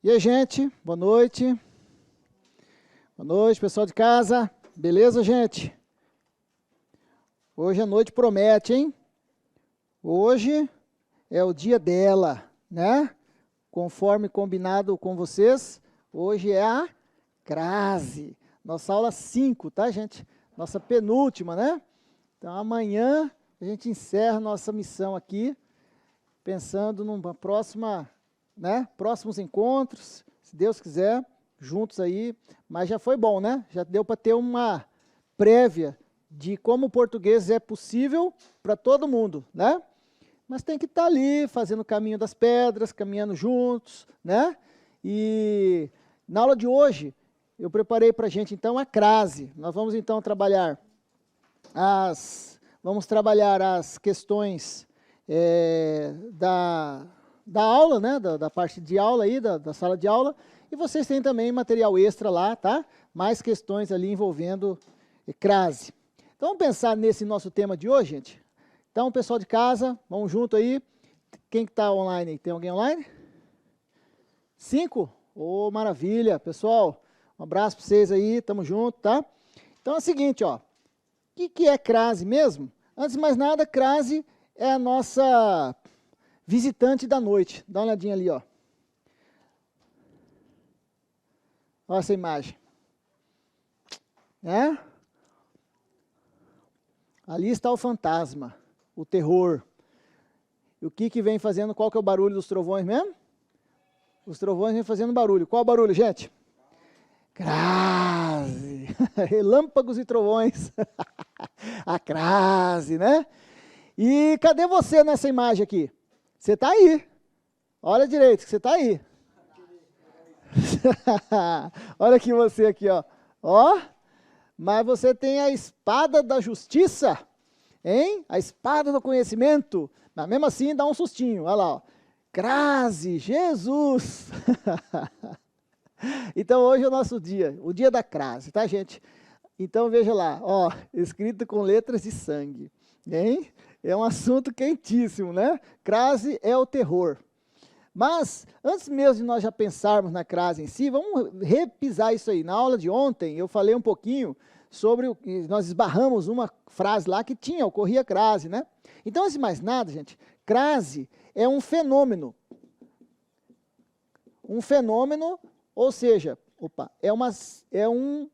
E aí, gente, boa noite. Boa noite, pessoal de casa. Beleza, gente? Hoje a noite promete, hein? Hoje é o dia dela, né? Conforme combinado com vocês, hoje é a crase. Nossa aula 5, tá, gente? Nossa penúltima, né? Então, amanhã a gente encerra nossa missão aqui, pensando numa próxima, né? Próximos encontros, se Deus quiser, juntos aí. Mas já foi bom, né? Já deu para ter uma prévia de como o português é possível para todo mundo, né? Mas tem que estar ali, fazendo o caminho das pedras, caminhando juntos, né? E na aula de hoje, eu preparei para a gente, então, a crase. Nós vamos, então, trabalhar as questões da aula, né? Da parte de aula aí, da sala de aula. E vocês têm também material extra lá, tá? Mais questões ali envolvendo crase. Então, vamos pensar nesse nosso tema de hoje, gente? Então, pessoal de casa, vamos junto aí. Quem que está online? Tem alguém online? 5? Ô, maravilha. Pessoal, um abraço para vocês aí, tamo junto, tá? Então é o seguinte, ó. O que é crase mesmo? Antes de mais nada, crase é a nossa visitante da noite. Dá uma olhadinha ali, ó. Olha essa imagem. É? Ali está o fantasma, o terror. E o que vem fazendo, qual que é o barulho dos trovões mesmo? Os trovões vêm fazendo barulho. Qual o barulho, gente? Crase. Relâmpagos e trovões. A crase, né? E cadê você nessa imagem aqui? Você está aí. Olha direito, você está aí. Olha aqui você aqui, ó. Ó. Mas você tem a espada da justiça, hein? A espada do conhecimento. Mas mesmo assim dá um sustinho. Olha lá, ó. Crase, Jesus! Então hoje é o nosso dia, o dia da crase, tá, gente? Então veja lá, ó, escrito com letras de sangue, hein? É um assunto quentíssimo, né? Crase é o terror. Mas, antes mesmo de nós já pensarmos na crase em si, vamos repisar isso aí. Na aula de ontem, eu falei um pouquinho sobre, nós esbarramos uma frase lá que ocorria crase, né? Então, antes de mais nada, gente, crase é um fenômeno. Um fenômeno, ou seja, é um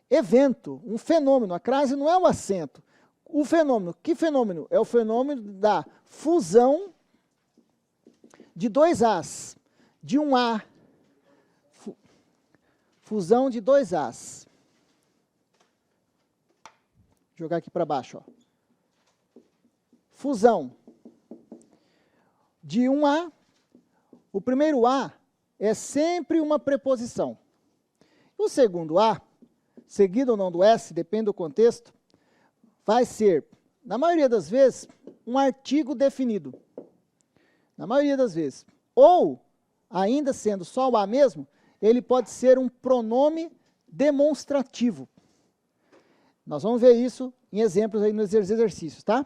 evento, um fenômeno. A crase não é um acento. O fenômeno, que fenômeno? É o fenômeno da fusão de dois As, de um A, fusão de dois As. Vou jogar aqui para baixo, ó. Fusão de um A. O primeiro A é sempre uma preposição. O segundo A, seguido ou não do S, depende do contexto, vai ser, na maioria das vezes, um artigo definido. Na maioria das vezes. Ou, ainda sendo só o A mesmo, ele pode ser um pronome demonstrativo. Nós vamos ver isso em exemplos aí nos exercícios, tá?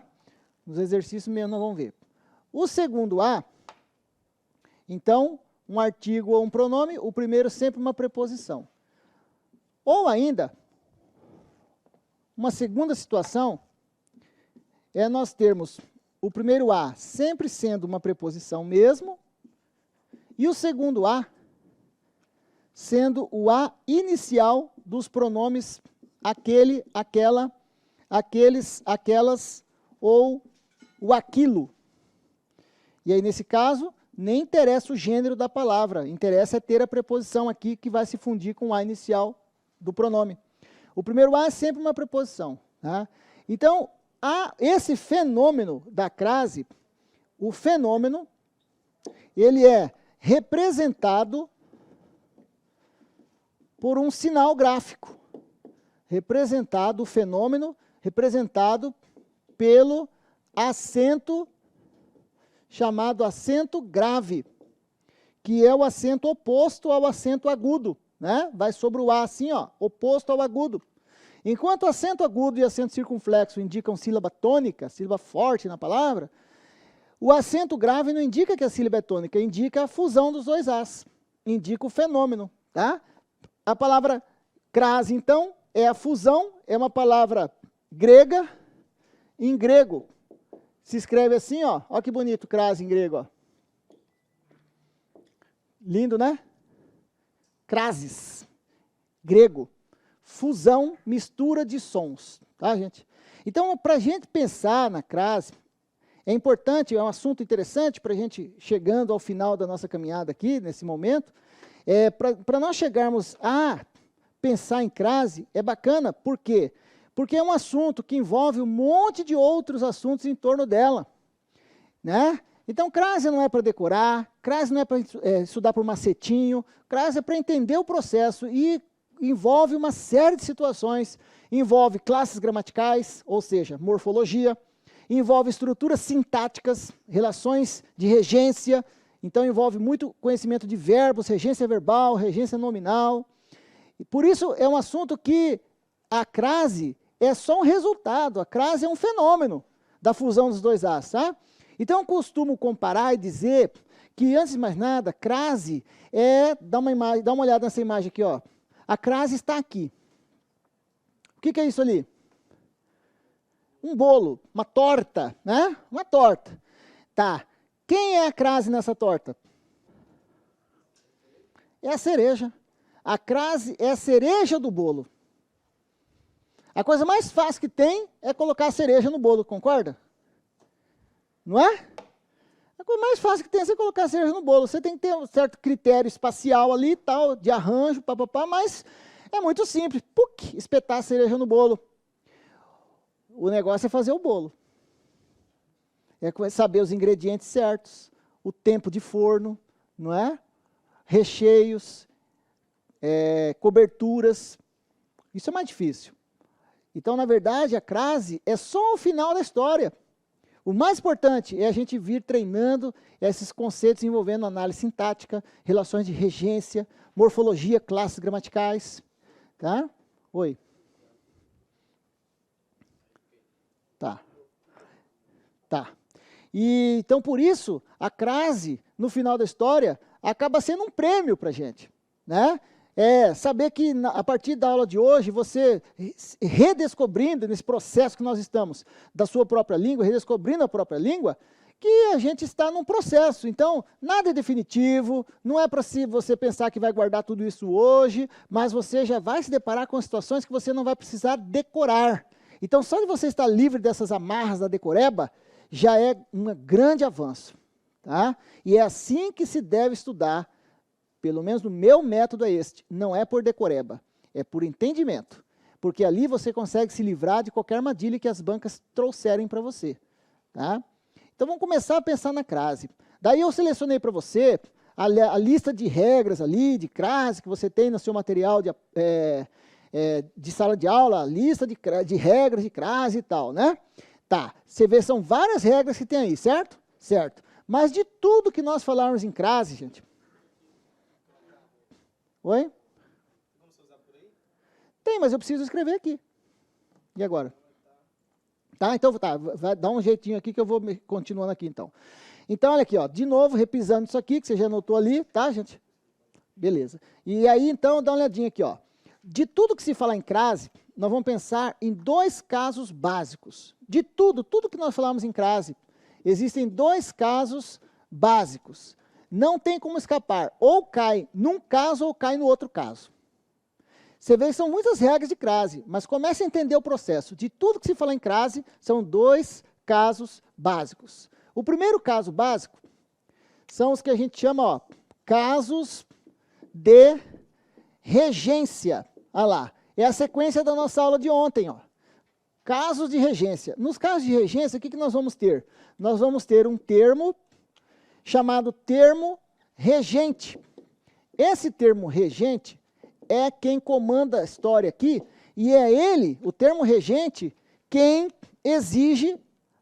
Nos exercícios mesmo nós vamos ver. O segundo A, então, um artigo ou um pronome, o primeiro sempre uma preposição. Ou ainda, uma segunda situação, é nós termos o primeiro A sempre sendo uma preposição mesmo, e o segundo A sendo o A inicial dos pronomes aquele, aquela, aqueles, aquelas ou o aquilo. E aí, nesse caso, nem interessa o gênero da palavra, interessa é ter a preposição aqui que vai se fundir com o A inicial do pronome. O primeiro A é sempre uma preposição, tá? Então, esse fenômeno da crase, o fenômeno, ele é representado por um sinal gráfico. O fenômeno representado pelo acento chamado acento grave, que é o acento oposto ao acento agudo, né? Vai sobre o A assim, ó, oposto ao agudo. Enquanto acento agudo e acento circunflexo indicam sílaba tônica, sílaba forte na palavra, o acento grave não indica que a sílaba é tônica, indica a fusão dos dois As. indica o fenômeno, tá? A palavra crase, então, é a fusão, é uma palavra grega, em grego. Se escreve assim, ó. Ó que bonito crase em grego, ó. Lindo, né? Crases, grego. Fusão, mistura de sons, tá, gente? Então, para a gente pensar na crase, é importante, é um assunto interessante para a gente, chegando ao final da nossa caminhada aqui, nesse momento, para nós chegarmos a pensar em crase, é bacana, por quê? Porque é um assunto que envolve um monte de outros assuntos em torno dela, né? Então, crase não é para decorar, crase não é para estudar por macetinho, crase é para entender o processo e envolve uma série de situações, envolve classes gramaticais, ou seja, morfologia, envolve estruturas sintáticas, relações de regência, então envolve muito conhecimento de verbos, regência verbal, regência nominal. E por isso é um assunto que a crase é só um resultado, a crase é um fenômeno da fusão dos dois As, tá? Então eu costumo comparar e dizer que, antes de mais nada, crase dá uma olhada nessa imagem aqui, ó. A crase está aqui. O que é isso ali? Um bolo, uma torta, né? Uma torta. Tá. Quem é a crase nessa torta? É a cereja. A crase é a cereja do bolo. A coisa mais fácil que tem é colocar a cereja no bolo, concorda? Não é? A coisa mais fácil que tem é você colocar a cereja no bolo. Você tem que ter um certo critério espacial ali, tal, de arranjo, papapá, mas é muito simples. Puc, espetar a cereja no bolo. O negócio é fazer o bolo. É saber os ingredientes certos, o tempo de forno, não é? Recheios, coberturas. Isso é mais difícil. Então, na verdade, a crase é só o final da história. O mais importante é a gente vir treinando esses conceitos envolvendo análise sintática, relações de regência, morfologia, classes gramaticais. Tá? Oi. Tá. E, então, por isso, a crase, no final da história, acaba sendo um prêmio para a gente, né? Saber que, a partir da aula de hoje, você redescobrindo, nesse processo que nós estamos, da sua própria língua, redescobrindo a própria língua, que a gente está num processo. Então, nada é definitivo, não é para você pensar que vai guardar tudo isso hoje, mas você já vai se deparar com situações que você não vai precisar decorar. Então, só de você estar livre dessas amarras da decoreba, já é um grande avanço, tá? E é assim que se deve estudar, pelo menos no meu método é este, não é por decoreba, é por entendimento, porque ali você consegue se livrar de qualquer armadilha que as bancas trouxerem para você, tá? Então vamos começar a pensar na crase. Daí eu selecionei para você a lista de regras ali, de crase, que você tem no seu material de sala de aula, a lista de regras de crase e tal, né? Tá, você vê, são várias regras que tem aí, certo? Certo. Mas de tudo que nós falarmos em crase, gente... Oi? Tem, mas eu preciso escrever aqui. E agora? Tá, então tá, vai dar um jeitinho aqui que eu vou continuando aqui, então. Então, olha aqui, ó, de novo, repisando isso aqui, que você já anotou ali, tá, gente? Beleza. E aí, então, dá uma olhadinha aqui, ó. De tudo que se falar em crase, nós vamos pensar em dois casos básicos. De tudo que nós falamos em crase, existem dois casos básicos. Não tem como escapar, ou cai num caso ou cai no outro caso. Você vê que são muitas regras de crase, mas comece a entender o processo. De tudo que se fala em crase, são dois casos básicos. O primeiro caso básico são os que a gente chama, ó, casos de regência. Olha lá, é a sequência da nossa aula de ontem, ó. Casos de regência. Nos casos de regência, o que nós vamos ter? Nós vamos ter um termo chamado termo regente. Esse termo regente é quem comanda a história aqui, e é ele, o termo regente, quem exige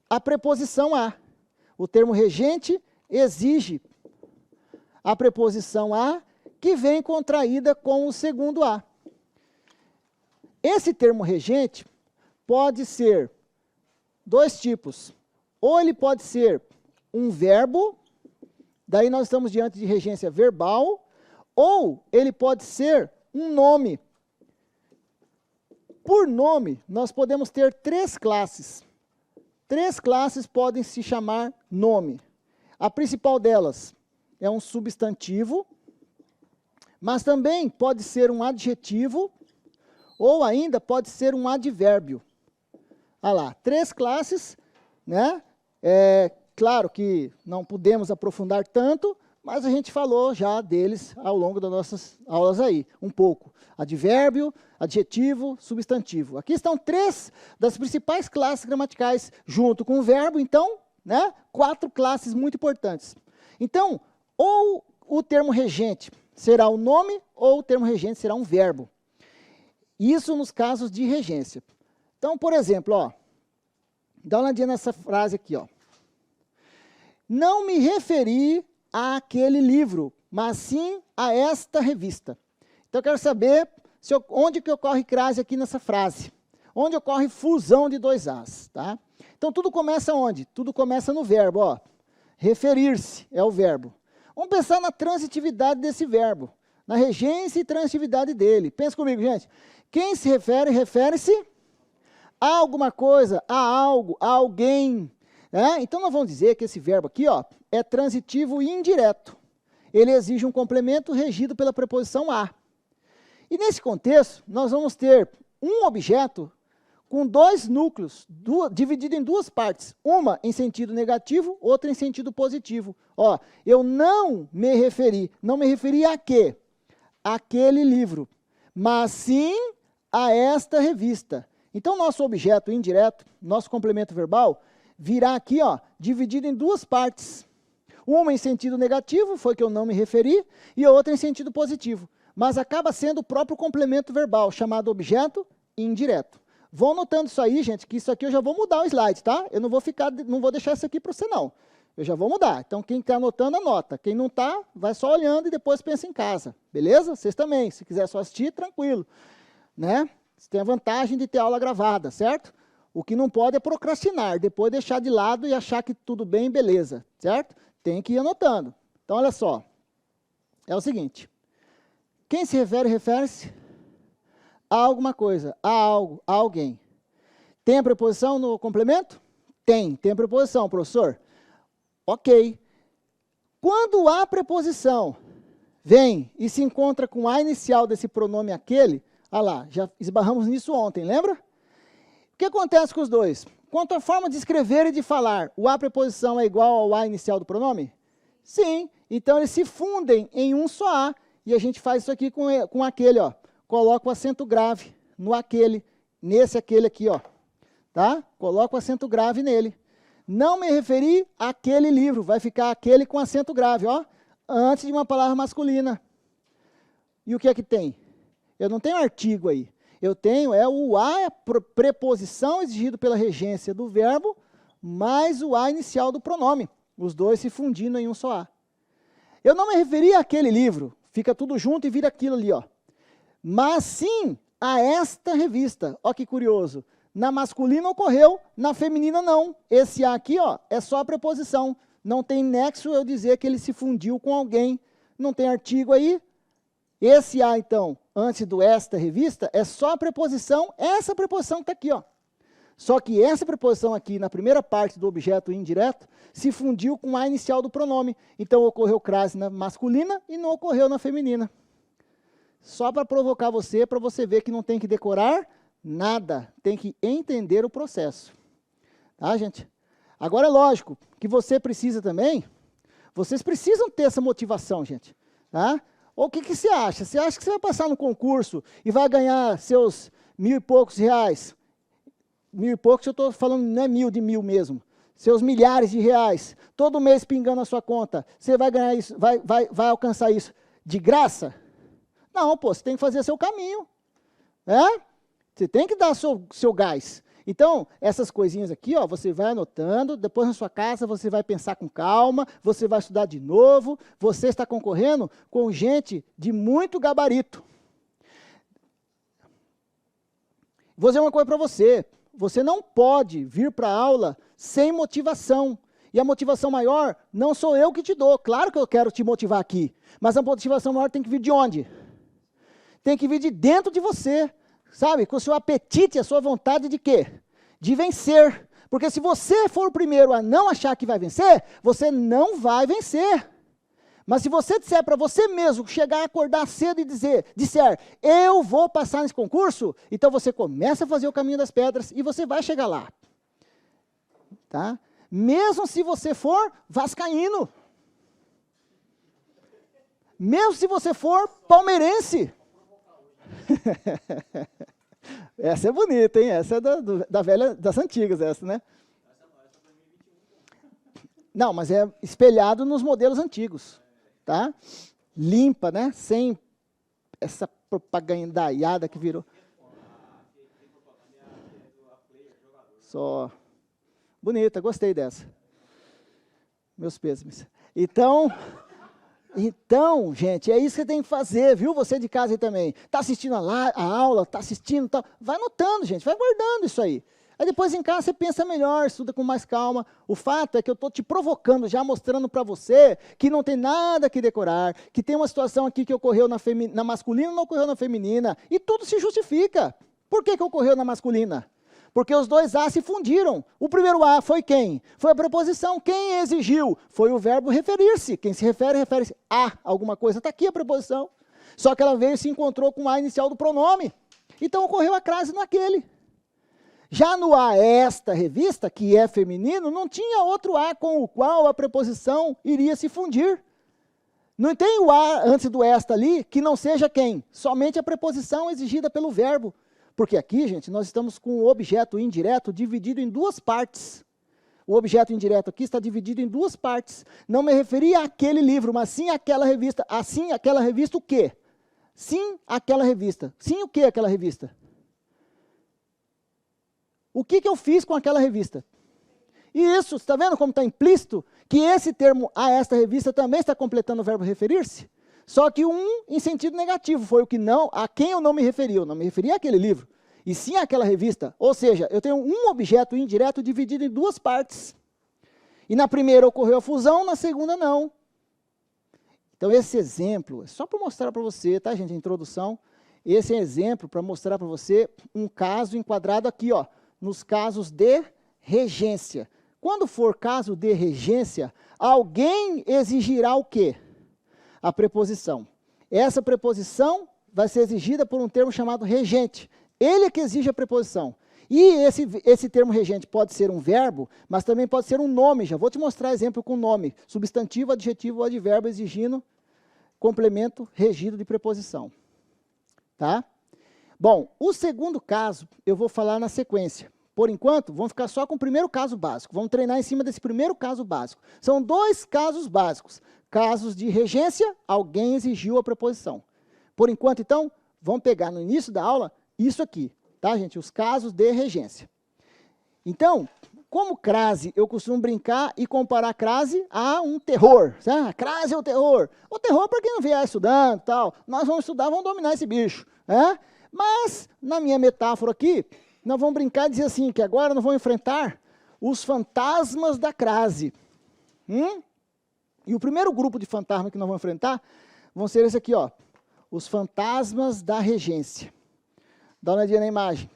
a preposição a. O termo regente exige a preposição a, que vem contraída com o segundo a. Esse termo regente pode ser dois tipos. Ou ele pode ser um verbo, daí nós estamos diante de regência verbal, ou ele pode ser um nome. Por nome, nós podemos ter 3 classes. 3 classes podem se chamar nome. A principal delas é um substantivo, mas também pode ser um adjetivo, ou ainda pode ser um advérbio. Olha lá, 3 classes, né? Claro que não podemos aprofundar tanto, mas a gente falou já deles ao longo das nossas aulas aí, um pouco. Advérbio, adjetivo, substantivo. Aqui estão 3 das principais classes gramaticais, junto com o verbo, então, né? 4 classes muito importantes. Então, ou o termo regente será o nome, ou o termo regente será um verbo. Isso nos casos de regência. Então, por exemplo, ó, dá uma olhadinha nessa frase aqui, ó. Não me referi àquele livro, mas sim a esta revista. Então, eu quero saber onde que ocorre crase aqui nessa frase. Onde ocorre fusão de 2 As, tá? Então, tudo começa onde? Tudo começa no verbo, ó. Referir-se é o verbo. Vamos pensar na transitividade desse verbo, na regência e transitividade dele. Pensa comigo, gente. Quem se refere, refere-se a alguma coisa, a algo, a alguém. Né? Então, nós vamos dizer que esse verbo aqui, ó, é transitivo e indireto. Ele exige um complemento regido pela preposição a. E nesse contexto, nós vamos ter um objeto com 2 núcleos, dividido em 2 partes. Uma em sentido negativo, outra em sentido positivo. Ó, eu não me referi a quê? Aquele livro, mas sim a esta revista. Então, nosso objeto indireto, nosso complemento verbal, virá aqui, ó, dividido em 2 partes. Uma em sentido negativo, foi que eu não me referi, e a outra em sentido positivo. Mas acaba sendo o próprio complemento verbal, chamado objeto indireto. Vão anotando isso aí, gente, que isso aqui eu já vou mudar o slide, tá? Eu não vou deixar isso aqui para você, não. Eu já vou mudar. Então, quem está anotando, anota. Quem não está, vai só olhando e depois pensa em casa. Beleza? Vocês também. Se quiser só assistir, tranquilo. Né? Você tem a vantagem de ter aula gravada, certo? O que não pode é procrastinar, depois deixar de lado e achar que tudo bem, beleza, certo? Tem que ir anotando. Então, olha só. É o seguinte. Quem se refere, refere-se a alguma coisa, a algo, a alguém. Tem a preposição no complemento? Tem. Tem a preposição, professor? Ok. Quando a preposição vem e se encontra com a inicial desse pronome aquele, olha lá, já esbarramos nisso ontem, lembra? O que acontece com os dois? Quanto à forma de escrever e de falar, o a preposição é igual ao a inicial do pronome? Sim. Então, eles se fundem em um só a, e a gente faz isso aqui com aquele, ó. Coloca o acento grave no aquele, nesse aquele aqui, ó. Tá? Coloca o acento grave nele. Não me referi àquele livro, vai ficar aquele com acento grave, ó, antes de uma palavra masculina. E o que é que tem? Eu não tenho artigo aí. Eu tenho, o a, é preposição exigido pela regência do verbo, mais o a inicial do pronome. Os dois se fundindo em um só a. Eu não me referi àquele livro, fica tudo junto e vira aquilo ali, ó. Mas sim a esta revista. Ó que curioso. Na masculina ocorreu, na feminina não. Esse a aqui, ó, é só a preposição. Não tem nexo eu dizer que ele se fundiu com alguém. Não tem artigo aí. Esse a, então, antes do esta revista, é só a preposição, essa preposição que está aqui, ó. Só que essa preposição aqui, na primeira parte do objeto indireto, se fundiu com a inicial do pronome. Então, ocorreu crase na masculina e não ocorreu na feminina. Só para provocar você, para você ver que não tem que decorar nada, tem que entender o processo. Tá, gente? Agora é lógico que você precisa também, vocês precisam ter essa motivação, gente. Tá? Ou o que você acha? Você acha que você vai passar no concurso e vai ganhar seus 1.000 e poucos reais? 1.000 e poucos, eu estou falando, não é 1.000 de 1.000 mesmo. Seus milhares de reais, todo mês pingando na sua conta, você vai ganhar isso, vai alcançar isso de graça? Não, pô, você tem que fazer seu caminho. Você tem que dar seu gás. Então, essas coisinhas aqui, ó, você vai anotando, depois na sua casa você vai pensar com calma, você vai estudar de novo, você está concorrendo com gente de muito gabarito. Vou dizer uma coisa para você, você não pode vir para a aula sem motivação. E a motivação maior não sou eu que te dou. Claro que eu quero te motivar aqui. Mas a motivação maior tem que vir de onde? Tem que vir de dentro de você. Sabe? Com o seu apetite, a sua vontade de quê? De vencer. Porque se você for o primeiro a não achar que vai vencer, você não vai vencer. Mas se você disser para você mesmo, chegar a acordar cedo e disser, eu vou passar nesse concurso, então você começa a fazer o caminho das pedras e você vai chegar lá. Tá? Mesmo se você for vascaíno. Mesmo se você for palmeirense. Essa é bonita, hein? Essa é da velha, das antigas, essa, né? Não, mas é espelhado nos modelos antigos. Tá? Limpa, né? Sem essa propagandaiada que virou. Só. Bonita, gostei dessa. Meus pêsames. Então, gente, é isso que você tem que fazer, viu? Você de casa aí também. Está assistindo a aula, está assistindo, tal. Vai anotando, gente, vai guardando isso aí. Aí depois em casa você pensa melhor, estuda com mais calma. O fato é que eu estou te provocando, já mostrando para você que não tem nada que decorar, que tem uma situação aqui que ocorreu na masculina e não ocorreu na feminina, e tudo se justifica. Por que ocorreu na masculina? Porque os dois A se fundiram. O primeiro A foi quem? Foi a preposição. Quem exigiu? Foi o verbo referir-se. Quem se refere, refere-se a alguma coisa. Está aqui a preposição. Só que ela veio e se encontrou com o A inicial do pronome. Então ocorreu a crase naquele. Já no A esta revista, que é feminino, não tinha outro A com o qual a preposição iria se fundir. Não tem o A antes do esta ali, que não seja quem? Somente a preposição exigida pelo verbo. Porque aqui, gente, nós estamos com o objeto indireto dividido em duas partes. O objeto indireto aqui está dividido em duas partes. Não me referi àquele livro, mas sim àquela revista. Assim, aquela revista o quê? Sim, aquela revista. Sim, o que aquela revista? O que eu fiz com aquela revista? E isso, está vendo como está implícito? Que esse termo a esta revista também está completando o verbo referir-se? Só que um em sentido negativo, foi o que não, a quem eu não me referi. Eu não me referi àquele livro, e sim àquela revista. Ou seja, eu tenho um objeto indireto dividido em duas partes. E na primeira ocorreu a fusão, na segunda não. Então esse exemplo, é só para mostrar para você, tá, gente, a introdução. Esse é um exemplo para mostrar para você um caso enquadrado aqui, ó, nos casos de regência. Quando for caso de regência, alguém exigirá o quê? A preposição. Essa preposição vai ser exigida por um termo chamado regente. Ele é que exige a preposição. E esse termo regente pode ser um verbo, mas também pode ser um nome. Já vou te mostrar exemplo com nome. Substantivo, adjetivo ou advérbio exigindo complemento regido de preposição. Tá? Bom, o segundo caso eu vou falar na sequência. Por enquanto, vamos ficar só com o primeiro caso básico. Vamos treinar em cima desse primeiro caso básico. São dois casos básicos. Casos de regência, alguém exigiu a preposição. Por enquanto, então, vamos pegar no início da aula isso aqui, tá, gente? Os casos de regência. Então, como crase, eu costumo brincar e comparar crase a um terror. Sabe? Crase é o terror. O terror, para quem não vier estudando, tal, nós vamos estudar, vamos dominar esse bicho. Né? Mas, na minha metáfora aqui, nós vamos brincar e dizer assim, que agora nós vamos enfrentar os fantasmas da crase. E o primeiro grupo de fantasmas que nós vamos enfrentar vão ser esse aqui, ó, os fantasmas da regência. Dá uma olhadinha na imagem.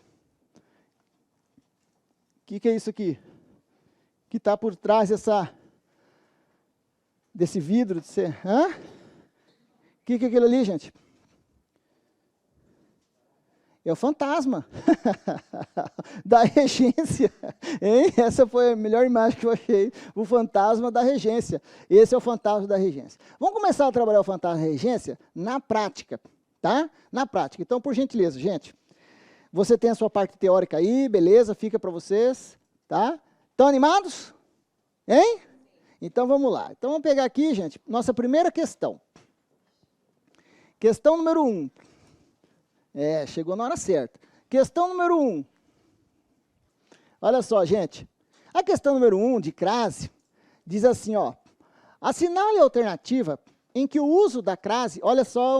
O que é isso aqui? Que está por trás desse vidro? O que é aquilo ali, gente? É o fantasma da regência. Hein? Essa foi a melhor imagem que eu achei. O fantasma da regência. Esse é o fantasma da regência. Vamos começar a trabalhar o fantasma da regência na prática. Tá? Na prática. Então, por gentileza, gente. Você tem a sua parte teórica aí, beleza? Fica para vocês. Tá? Estão animados? Hein? Então, vamos lá. Então, vamos pegar aqui, gente, nossa primeira questão. Questão número 1. Chegou na hora certa. Questão número 1. Olha só, gente. A questão número 1 de crase diz assim, ó. Assinale a alternativa em que o uso da crase, olha só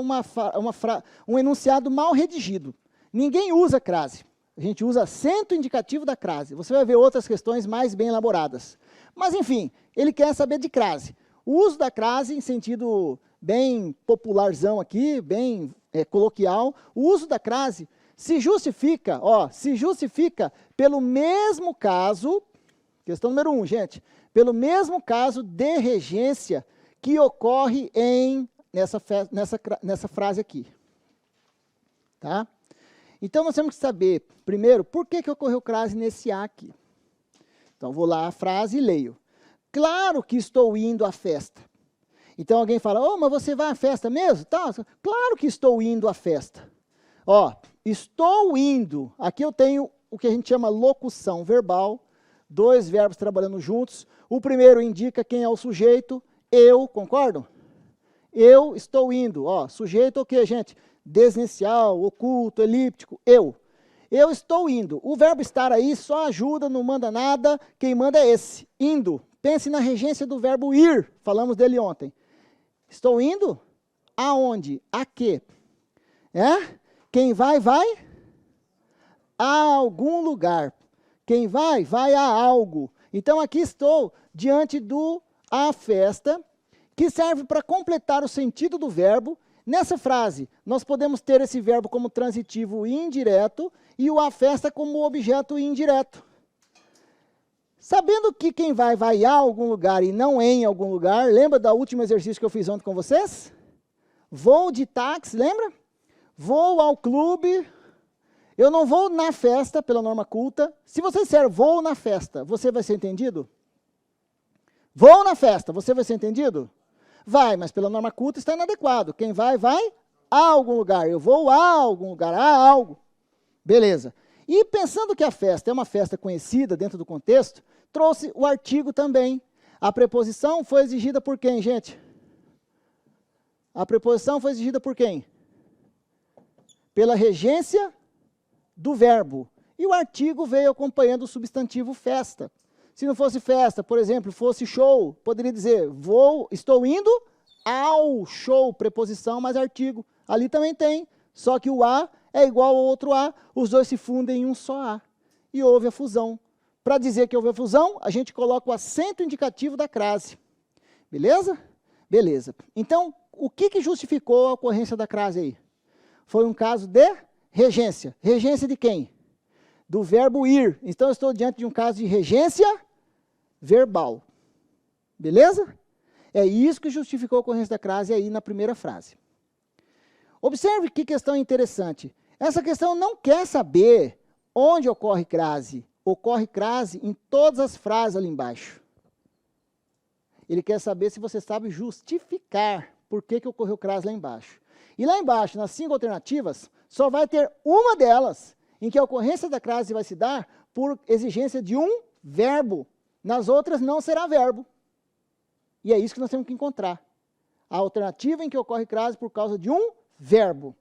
um enunciado mal redigido. Ninguém usa crase. A gente usa acento indicativo da crase. Você vai ver outras questões mais bem elaboradas. Mas, enfim, ele quer saber de crase. O uso da crase, em sentido bem popularzão aqui, bem coloquial, o uso da crase se justifica pelo mesmo caso, questão número 1, gente, pelo mesmo caso de regência que ocorre nessa frase aqui. Tá? Então, nós temos que saber, primeiro, por que ocorreu crase nesse A aqui. Então, vou lá a frase e leio. Claro que estou indo à festa. Então, alguém fala, oh, mas você vai à festa mesmo? Tá, claro que estou indo à festa. Ó, estou indo. Aqui eu tenho o que a gente chama locução verbal, 2 verbos trabalhando juntos. O primeiro indica quem é o sujeito, eu, concordam? Eu estou indo. Ó, sujeito o quê, gente? Desinicial, oculto, elíptico, eu. Eu estou indo. O verbo estar aí só ajuda, não manda nada. Quem manda é esse, indo. Pense na regência do verbo ir. Falamos dele ontem. Estou indo? Aonde? A quê? Quem vai, vai a algum lugar. Quem vai, vai a algo. Então, aqui estou diante do a festa, que serve para completar o sentido do verbo. Nessa frase, nós podemos ter esse verbo como transitivo indireto e o a festa como objeto indireto. Sabendo que quem vai, vai a algum lugar e não em algum lugar, lembra do último exercício que eu fiz ontem com vocês? Vou de táxi, lembra? Vou ao clube, eu não vou na festa, pela norma culta. Se você disser vou na festa, você vai ser entendido? Vou na festa, você vai ser entendido? Vai, mas pela norma culta está inadequado. Quem vai, vai a algum lugar. Eu vou a algum lugar, a algo. Beleza. E pensando que a festa é uma festa conhecida dentro do contexto, trouxe o artigo também. A preposição foi exigida por quem, gente? A preposição foi exigida por quem? Pela regência do verbo. E o artigo veio acompanhando o substantivo festa. Se não fosse festa, por exemplo, fosse show, poderia dizer, estou indo ao show, preposição mais artigo. Ali também tem, só que o a é igual ao outro a, os dois se fundem em um só a. E houve a fusão. Para dizer que houve a fusão, a gente coloca o acento indicativo da crase. Beleza? Beleza. Então, o que justificou a ocorrência da crase aí? Foi um caso de regência. Regência de quem? Do verbo ir. Então, eu estou diante de um caso de regência verbal. Beleza? É isso que justificou a ocorrência da crase aí na primeira frase. Observe que questão interessante. Essa questão não quer saber onde ocorre crase. Ocorre crase em todas as frases ali embaixo. Ele quer saber se você sabe justificar por que ocorreu crase lá embaixo. E lá embaixo, nas 5 alternativas, só vai ter uma delas em que a ocorrência da crase vai se dar por exigência de um verbo. Nas outras não será verbo. E é isso que nós temos que encontrar. A alternativa em que ocorre crase por causa de um verbo.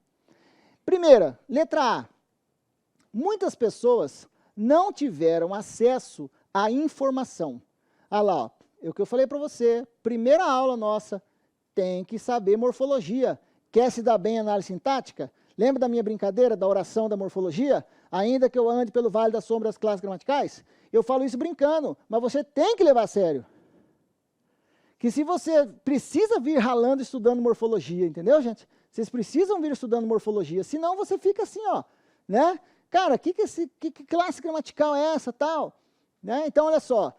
Primeira, letra A. Muitas pessoas não tiveram acesso à informação. Olha lá, o que eu falei para você, primeira aula nossa, tem que saber morfologia. Quer se dar bem em análise sintática? Lembra da minha brincadeira, da oração da morfologia? Ainda que eu ande pelo vale da sombra das classes gramaticais? Eu falo isso brincando, mas você tem que levar a sério. Que se você precisa vir ralando estudando morfologia, entendeu, gente? Vocês precisam vir estudando morfologia, senão você fica assim, ó, né? Cara, que classe gramatical é essa, tal? Né? Então, olha só,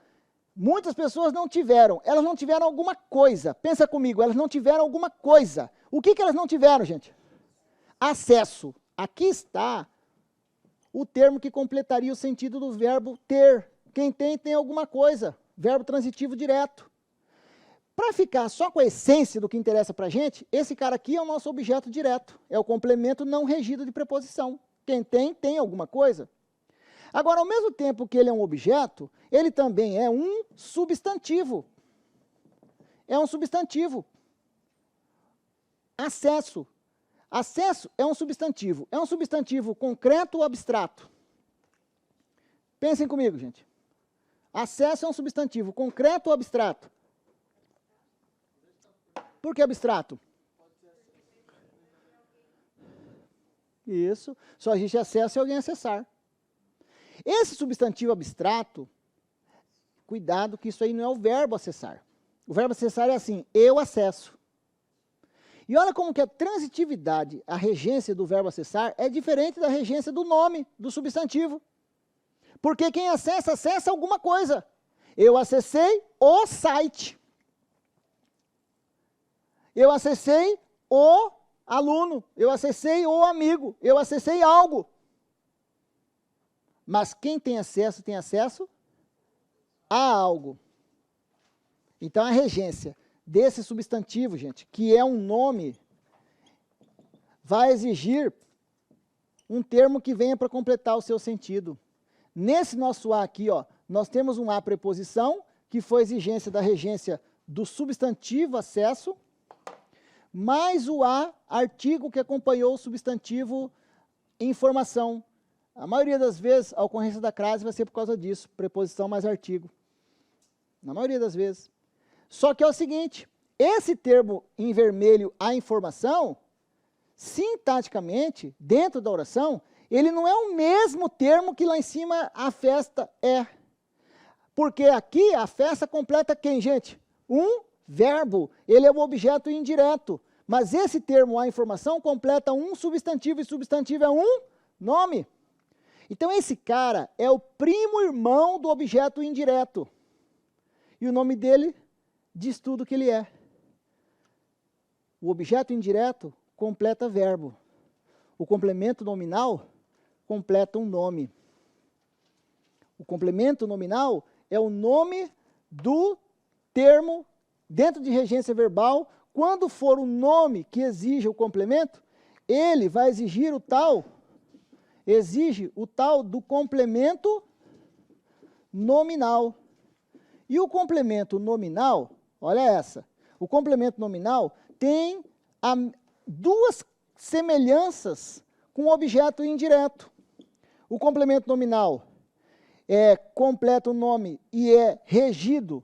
muitas pessoas não tiveram, elas não tiveram alguma coisa. Pensa comigo, elas não tiveram alguma coisa. O que elas não tiveram, gente? Acesso. Aqui está o termo que completaria o sentido do verbo ter. Quem tem, tem alguma coisa. Verbo transitivo direto. Para ficar só com a essência do que interessa para a gente, esse cara aqui é o nosso objeto direto. É o complemento não regido de preposição. Quem tem, tem alguma coisa. Agora, ao mesmo tempo que ele é um objeto, ele também é um substantivo. É um substantivo. Acesso. Acesso é um substantivo. É um substantivo concreto ou abstrato? Pensem comigo, gente. Acesso é um substantivo concreto ou abstrato? Por que abstrato? Isso. Só existe acesso se alguém acessar. Esse substantivo abstrato, cuidado que isso aí não é o verbo acessar. O verbo acessar é assim, eu acesso. E olha como que a transitividade, a regência do verbo acessar, é diferente da regência do nome, do substantivo. Porque quem acessa, acessa alguma coisa. Eu acessei o site. Eu acessei o aluno. Eu acessei o amigo. Eu acessei algo. Mas quem tem acesso a algo. Então a regência desse substantivo, gente, que é um nome, vai exigir um termo que venha para completar o seu sentido. Nesse nosso A aqui, ó, nós temos um A preposição, que foi exigência da regência do substantivo acesso, mais o A artigo que acompanhou o substantivo informação. A maioria das vezes, a ocorrência da crase vai ser por causa disso, preposição mais artigo. Na maioria das vezes. Só que é o seguinte, esse termo em vermelho, a informação, sintaticamente, dentro da oração, ele não é o mesmo termo que lá em cima a festa é. Porque aqui a festa completa quem, gente? Um verbo, ele é um objeto indireto. Mas esse termo, a informação, completa um substantivo, e substantivo é um nome. Então esse cara é o primo irmão do objeto indireto. E o nome dele diz tudo o que ele é. O objeto indireto completa verbo. O complemento nominal completa um nome. O complemento nominal é o nome do termo dentro de regência verbal. Quando for o nome que exige o complemento, ele vai exigir exige o tal do complemento nominal. E o complemento nominal, olha essa, o complemento nominal tem duas semelhanças com o objeto indireto. O complemento nominal completa o nome e é regido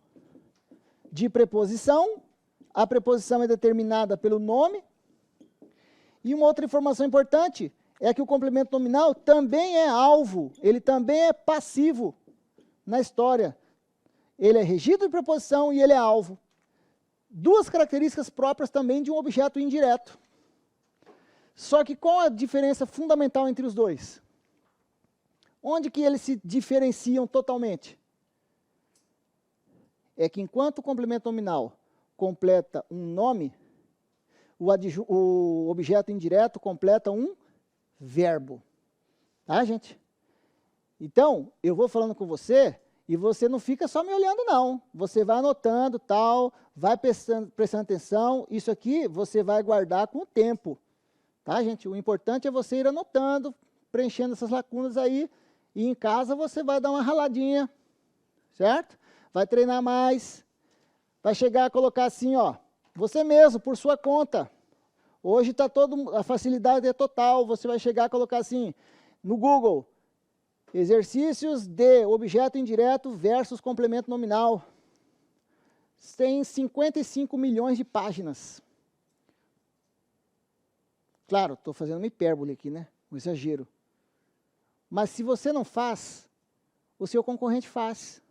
de preposição. A preposição é determinada pelo nome. E uma outra informação importante é que o complemento nominal também é alvo, ele também é passivo na história. Ele é regido de preposição e ele é alvo. Duas características próprias também de um objeto indireto. Só que qual a diferença fundamental entre os dois? Onde que eles se diferenciam totalmente? É que enquanto o complemento nominal completa um nome, o objeto indireto completa um verbo. Tá, gente? Então, eu vou falando com você e você não fica só me olhando, não. Você vai anotando, tal, vai prestando atenção. Isso aqui você vai guardar com o tempo. Tá, gente? O importante é você ir anotando, preenchendo essas lacunas aí. E em casa você vai dar uma raladinha, certo? Vai treinar mais. Vai chegar a colocar assim, ó. Você mesmo, por sua conta. Hoje a facilidade é total. Você vai chegar a colocar assim, no Google, exercícios de objeto indireto versus complemento nominal. Tem 55 milhões de páginas. Claro, estou fazendo uma hipérbole aqui, né? Um exagero. Mas se você não faz, o seu concorrente faz.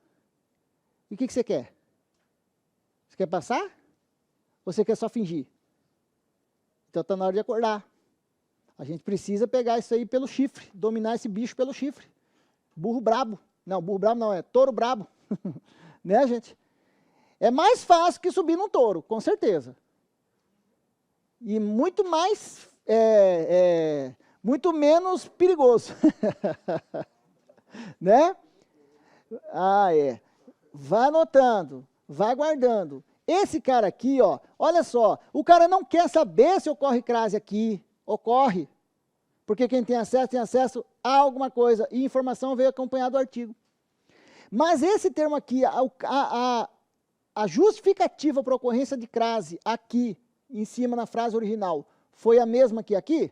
E o que você quer? Você quer passar? Ou você quer só fingir? Então está na hora de acordar. A gente precisa pegar isso aí pelo chifre, dominar esse bicho pelo chifre. Burro brabo. Não, burro brabo não, é touro brabo. Né, gente? É mais fácil que subir num touro, com certeza. E muito mais, muito menos perigoso. Né? Ah, é. Vai anotando, vai guardando. Esse cara aqui, ó, olha só, o cara não quer saber se ocorre crase aqui. Ocorre. Porque quem tem acesso a alguma coisa. E informação veio acompanhado do artigo. Mas esse termo aqui, a justificativa para a ocorrência de crase aqui, em cima na frase original, foi a mesma que aqui?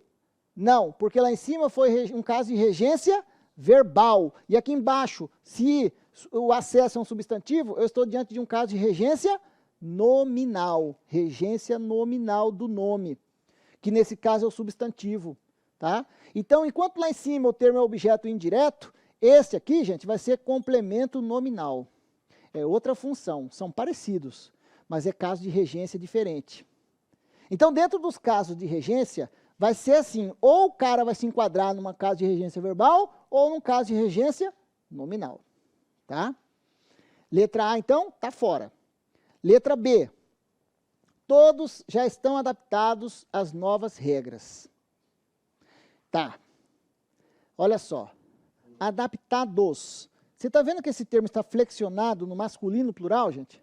Não, porque lá em cima foi um caso de regência verbal. E aqui embaixo, se o acesso é um substantivo, eu estou diante de um caso de regência nominal. Regência nominal do nome, que nesse caso é o substantivo. Tá? Então, enquanto lá em cima o termo é objeto indireto, esse aqui, gente, vai ser complemento nominal. é outra função, são parecidos, mas é caso de regência diferente. Então, dentro dos casos de regência, vai ser assim, ou o cara vai se enquadrar numa caso de regência verbal, ou num caso de regência nominal. Tá? Letra A, então, está fora. Letra B. Todos já estão adaptados às novas regras. Tá. Olha só. Adaptados. Você está vendo que esse termo está flexionado no masculino plural, gente?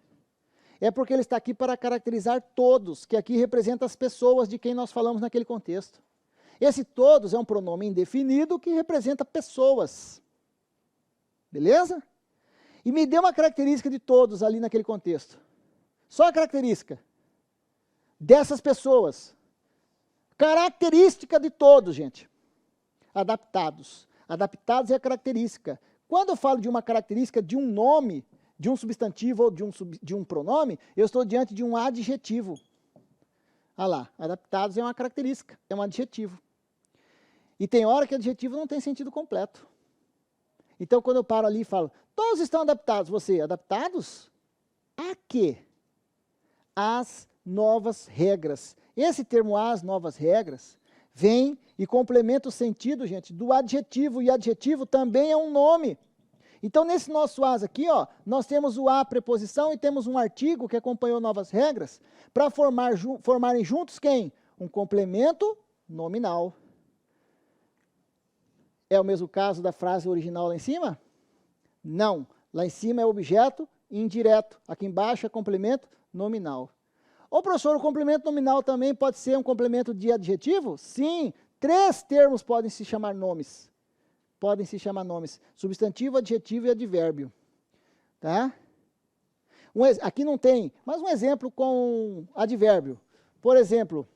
É porque ele está aqui para caracterizar todos, que aqui representa as pessoas de quem nós falamos naquele contexto. Esse todos é um pronome indefinido que representa pessoas. Beleza? E me dê uma característica de todos ali naquele contexto. Só a característica dessas pessoas. Característica de todos, gente. Adaptados. Adaptados é a característica. Quando eu falo de uma característica de um nome, de um substantivo ou de um pronome, eu estou diante de um adjetivo. Olha lá, adaptados é uma característica, é um adjetivo. E tem hora que adjetivo não tem sentido completo. Então, quando eu paro ali e falo, todos estão adaptados, você, adaptados? A quê? Às novas regras. Esse termo as novas regras vem e complementa o sentido, gente, do adjetivo, e adjetivo também é um nome. Então, nesse nosso as aqui, ó, nós temos o a preposição e temos um artigo que acompanhou novas regras para formarem juntos quem? Um complemento nominal. É o mesmo caso da frase original lá em cima? Não. Lá em cima é objeto indireto. Aqui embaixo é complemento nominal. Ô, professor, o complemento nominal também pode ser um complemento de adjetivo? Sim. 3 termos podem se chamar nomes. Podem se chamar nomes. Substantivo, adjetivo e advérbio. Tá? Aqui não tem, mas um exemplo com advérbio. Por exemplo,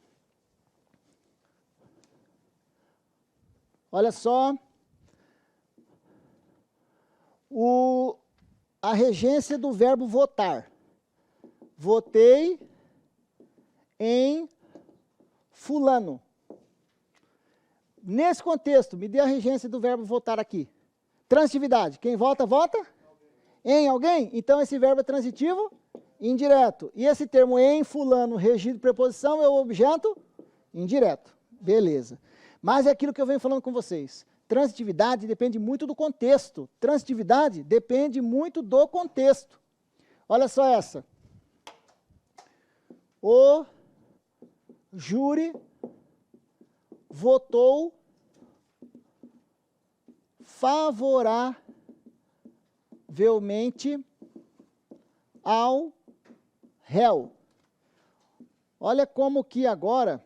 olha só, a regência do verbo votar. Votei em fulano. Nesse contexto, me dê a regência do verbo votar aqui. Transitividade. Quem vota, vota? Em alguém? Então, esse verbo é transitivo indireto. E esse termo em fulano, regido de preposição, é o objeto indireto. Beleza. Mas é aquilo que eu venho falando com vocês. Transitividade depende muito do contexto. Transitividade depende muito do contexto. Olha só essa. O júri votou favoravelmente ao réu. Olha como que agora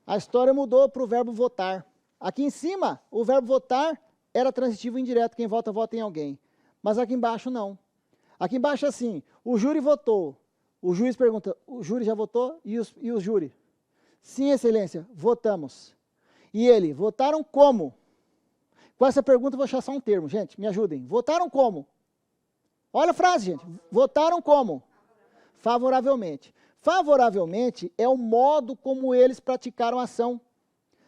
a história mudou para o verbo votar. Aqui em cima, o verbo votar era transitivo indireto, quem vota, vota em alguém. Mas aqui embaixo não. Aqui embaixo é assim, o júri votou. O juiz pergunta, o júri já votou? E o júri? Sim, excelência, votamos. E ele, votaram como? Com essa pergunta eu vou achar só um termo, gente, me ajudem. Votaram como? Olha a frase, gente. Votaram como? Favoravelmente. Favoravelmente é o modo como eles praticaram a ação.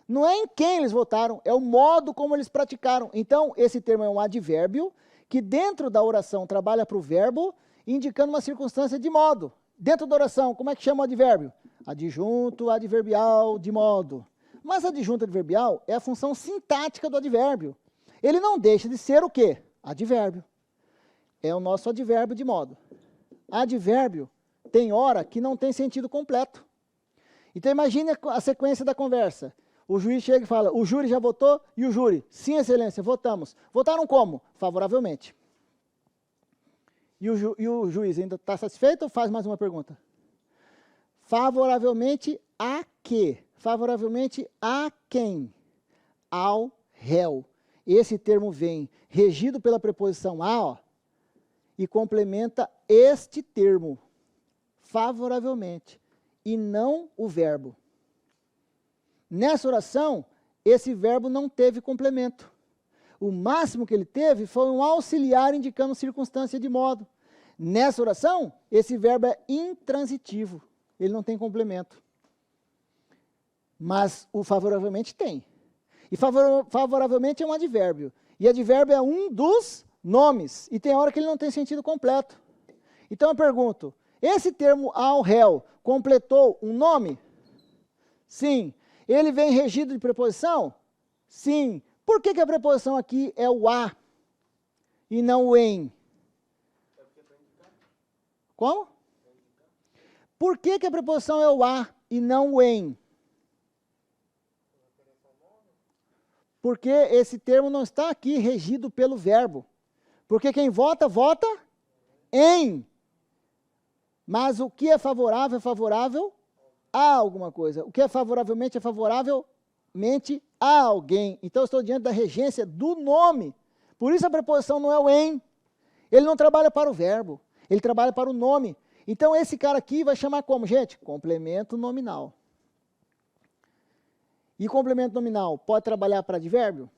Não é em quem eles votaram, é o modo como eles praticaram. Então, esse termo é um advérbio, que dentro da oração trabalha para o verbo, indicando uma circunstância de modo. Dentro da oração, como é que chama o advérbio? Adjunto adverbial de modo. Mas adjunto adverbial é a função sintática do advérbio. Ele não deixa de ser o quê? Advérbio. É o nosso advérbio de modo. Advérbio tem hora que não tem sentido completo. Então imagine a sequência da conversa. O juiz chega e fala, o júri já votou? E o júri? Sim, excelência, votamos. Votaram como? Favoravelmente. E o juiz ainda está satisfeito ou faz mais uma pergunta? Favoravelmente a quê? Favoravelmente a quem? Ao réu. Esse termo vem regido pela preposição a, ó, e complementa este termo, favoravelmente, e não o verbo. Nessa oração, esse verbo não teve complemento. O máximo que ele teve foi um auxiliar indicando circunstância de modo. Nessa oração, esse verbo é intransitivo, ele não tem complemento. Mas o favoravelmente tem. E favoravelmente é um advérbio. E advérbio é um dos nomes. E tem hora que ele não tem sentido completo. Então eu pergunto, esse termo ao réu completou um nome? Sim. Ele vem regido de preposição? Sim. Por que a preposição aqui é o a e não o em? Como? Por que a preposição é o a e não o em? Porque esse termo não está aqui regido pelo verbo. Porque quem vota, vota em. Mas o que é favorável a alguma coisa. O que é favoravelmente a alguém. Então, eu estou diante da regência do nome. Por isso a preposição não é o em. Ele não trabalha para o verbo. Ele trabalha para o nome. Então, esse cara aqui vai chamar como, gente? Complemento nominal. E complemento nominal pode trabalhar para advérbio?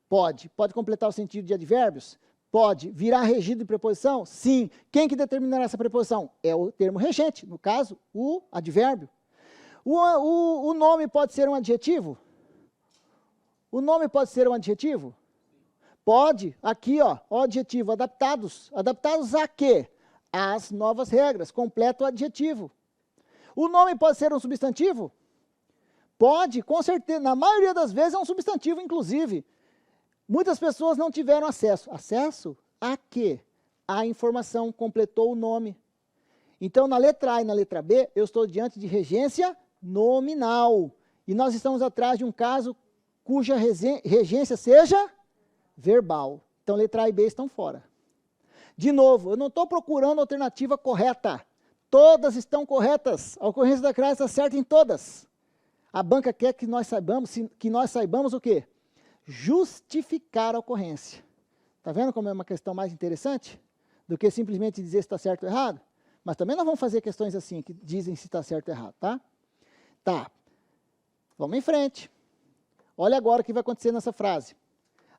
Pode. Pode completar o sentido de advérbios? Pode. Virar regido de preposição? Sim. Quem que determinará essa preposição? É o termo regente, no caso, o advérbio. O nome pode ser um adjetivo? O nome pode ser um adjetivo? Pode. Aqui, ó, o adjetivo, adaptados. Adaptados a quê? Às novas regras. Completa o adjetivo. O nome pode ser um substantivo? Pode, com certeza. Na maioria das vezes é um substantivo, inclusive. Muitas pessoas não tiveram acesso. Acesso a quê? A informação, completou o nome. Então, na letra A e na letra B, eu estou diante de regência nominal. E nós estamos atrás de um caso cuja regência seja verbal. Então, letra A e B estão fora. De novo, eu não estou procurando a alternativa correta. Todas estão corretas. A ocorrência da crase está certa em todas. A banca quer que nós saibamos o quê? Justificar a ocorrência. Está vendo como é uma questão mais interessante? Do que simplesmente dizer se está certo ou errado? Mas também nós vamos fazer questões assim, que dizem se está certo ou errado, tá? Tá. Vamos em frente. Olha agora o que vai acontecer nessa frase.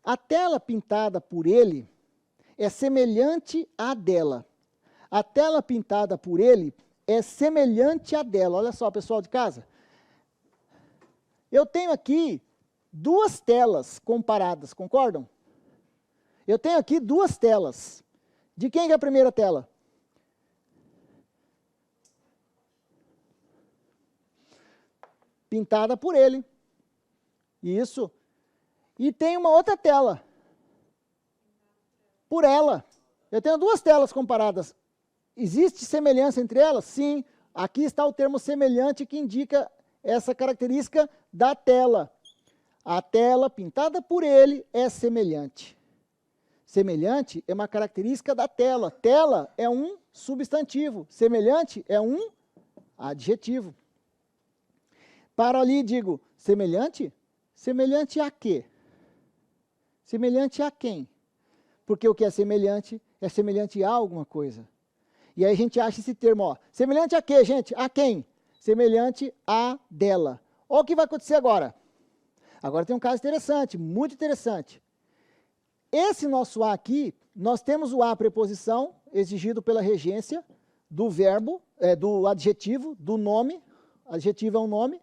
A tela pintada por ele é semelhante à dela. A tela pintada por ele é semelhante à dela. Olha só, pessoal de casa. Eu tenho aqui duas telas comparadas, concordam? Eu tenho aqui duas telas. De quem é a primeira tela? Pintada por ele. Isso. E tem uma outra tela. Por ela. Eu tenho duas telas comparadas. Existe semelhança entre elas? Sim. Aqui está o termo semelhante que indica essa característica da tela. A tela pintada por ele é semelhante. Semelhante é uma característica da tela. Tela é um substantivo. Semelhante é um adjetivo. Para ali digo, semelhante? Semelhante a quê? Semelhante a quem? Porque o que é semelhante a alguma coisa. E aí a gente acha esse termo, ó. Semelhante a quê, gente? A quem? Semelhante a dela. Olha o que vai acontecer agora. Agora tem um caso interessante, muito interessante. Esse nosso a aqui, nós temos o a preposição, exigido pela regência, do verbo, do adjetivo, do nome. Adjetivo é um nome.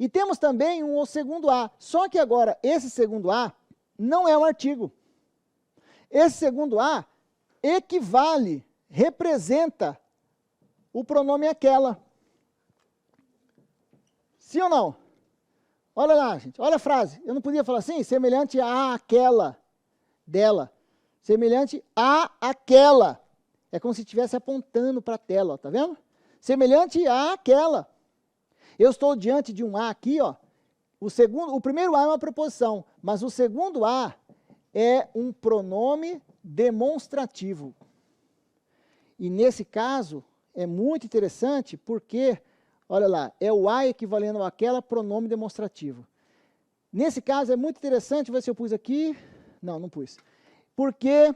E temos também o segundo a. Só que agora, esse segundo a não é um artigo. Esse segundo a equivale, representa o pronome aquela. Sim ou não? Olha lá, gente, olha a frase. Eu não podia falar assim, semelhante a aquela, dela. Semelhante a aquela. É como se estivesse apontando para a tela, ó, tá vendo? Semelhante a aquela. Eu estou diante de um a aqui, ó. O primeiro a é uma preposição, mas o segundo a é um pronome demonstrativo. E nesse caso, é muito interessante porque, olha lá, é o a equivalendo àquela pronome demonstrativo. Nesse caso é muito interessante, ver se eu pus aqui. Não, não pus. Porque,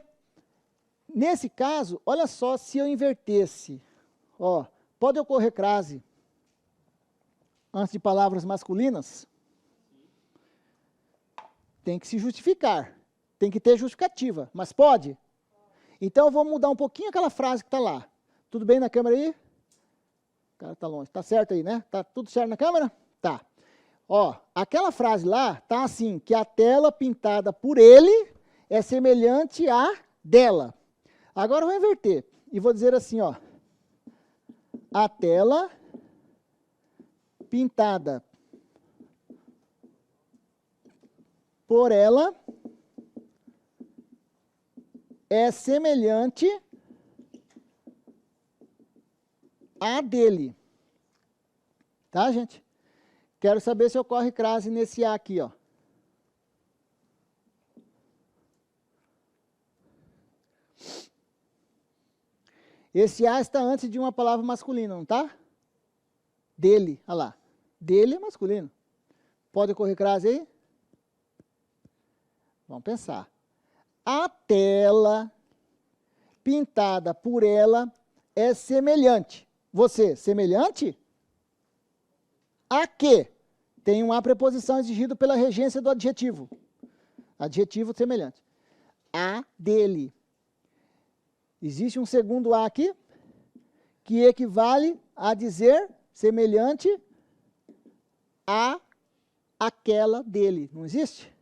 nesse caso, olha só, se eu invertesse, ó, pode ocorrer crase antes de palavras masculinas? Tem que se justificar, tem que ter justificativa, mas pode? Então, eu vou mudar um pouquinho aquela frase que está lá. Tudo bem na câmera aí? O cara está longe. Está certo aí, né? Está tudo certo na câmera? Tá. Ó, aquela frase lá está assim, que a tela pintada por ele é semelhante à dela. Agora eu vou inverter. e vou dizer assim, ó. A tela pintada por ela é semelhante à dele. Tá, gente? Quero saber se ocorre crase nesse A aqui, ó. Esse A está antes de uma palavra masculina, não tá? Dele, olha lá. Dele é masculino. Pode ocorrer crase aí? Vamos pensar. A tela pintada por ela é semelhante. Você, semelhante? A quê? Tem uma preposição exigida pela regência do adjetivo. Adjetivo semelhante. A dele. Existe um segundo A aqui, que equivale a dizer semelhante a aquela dele. Não existe?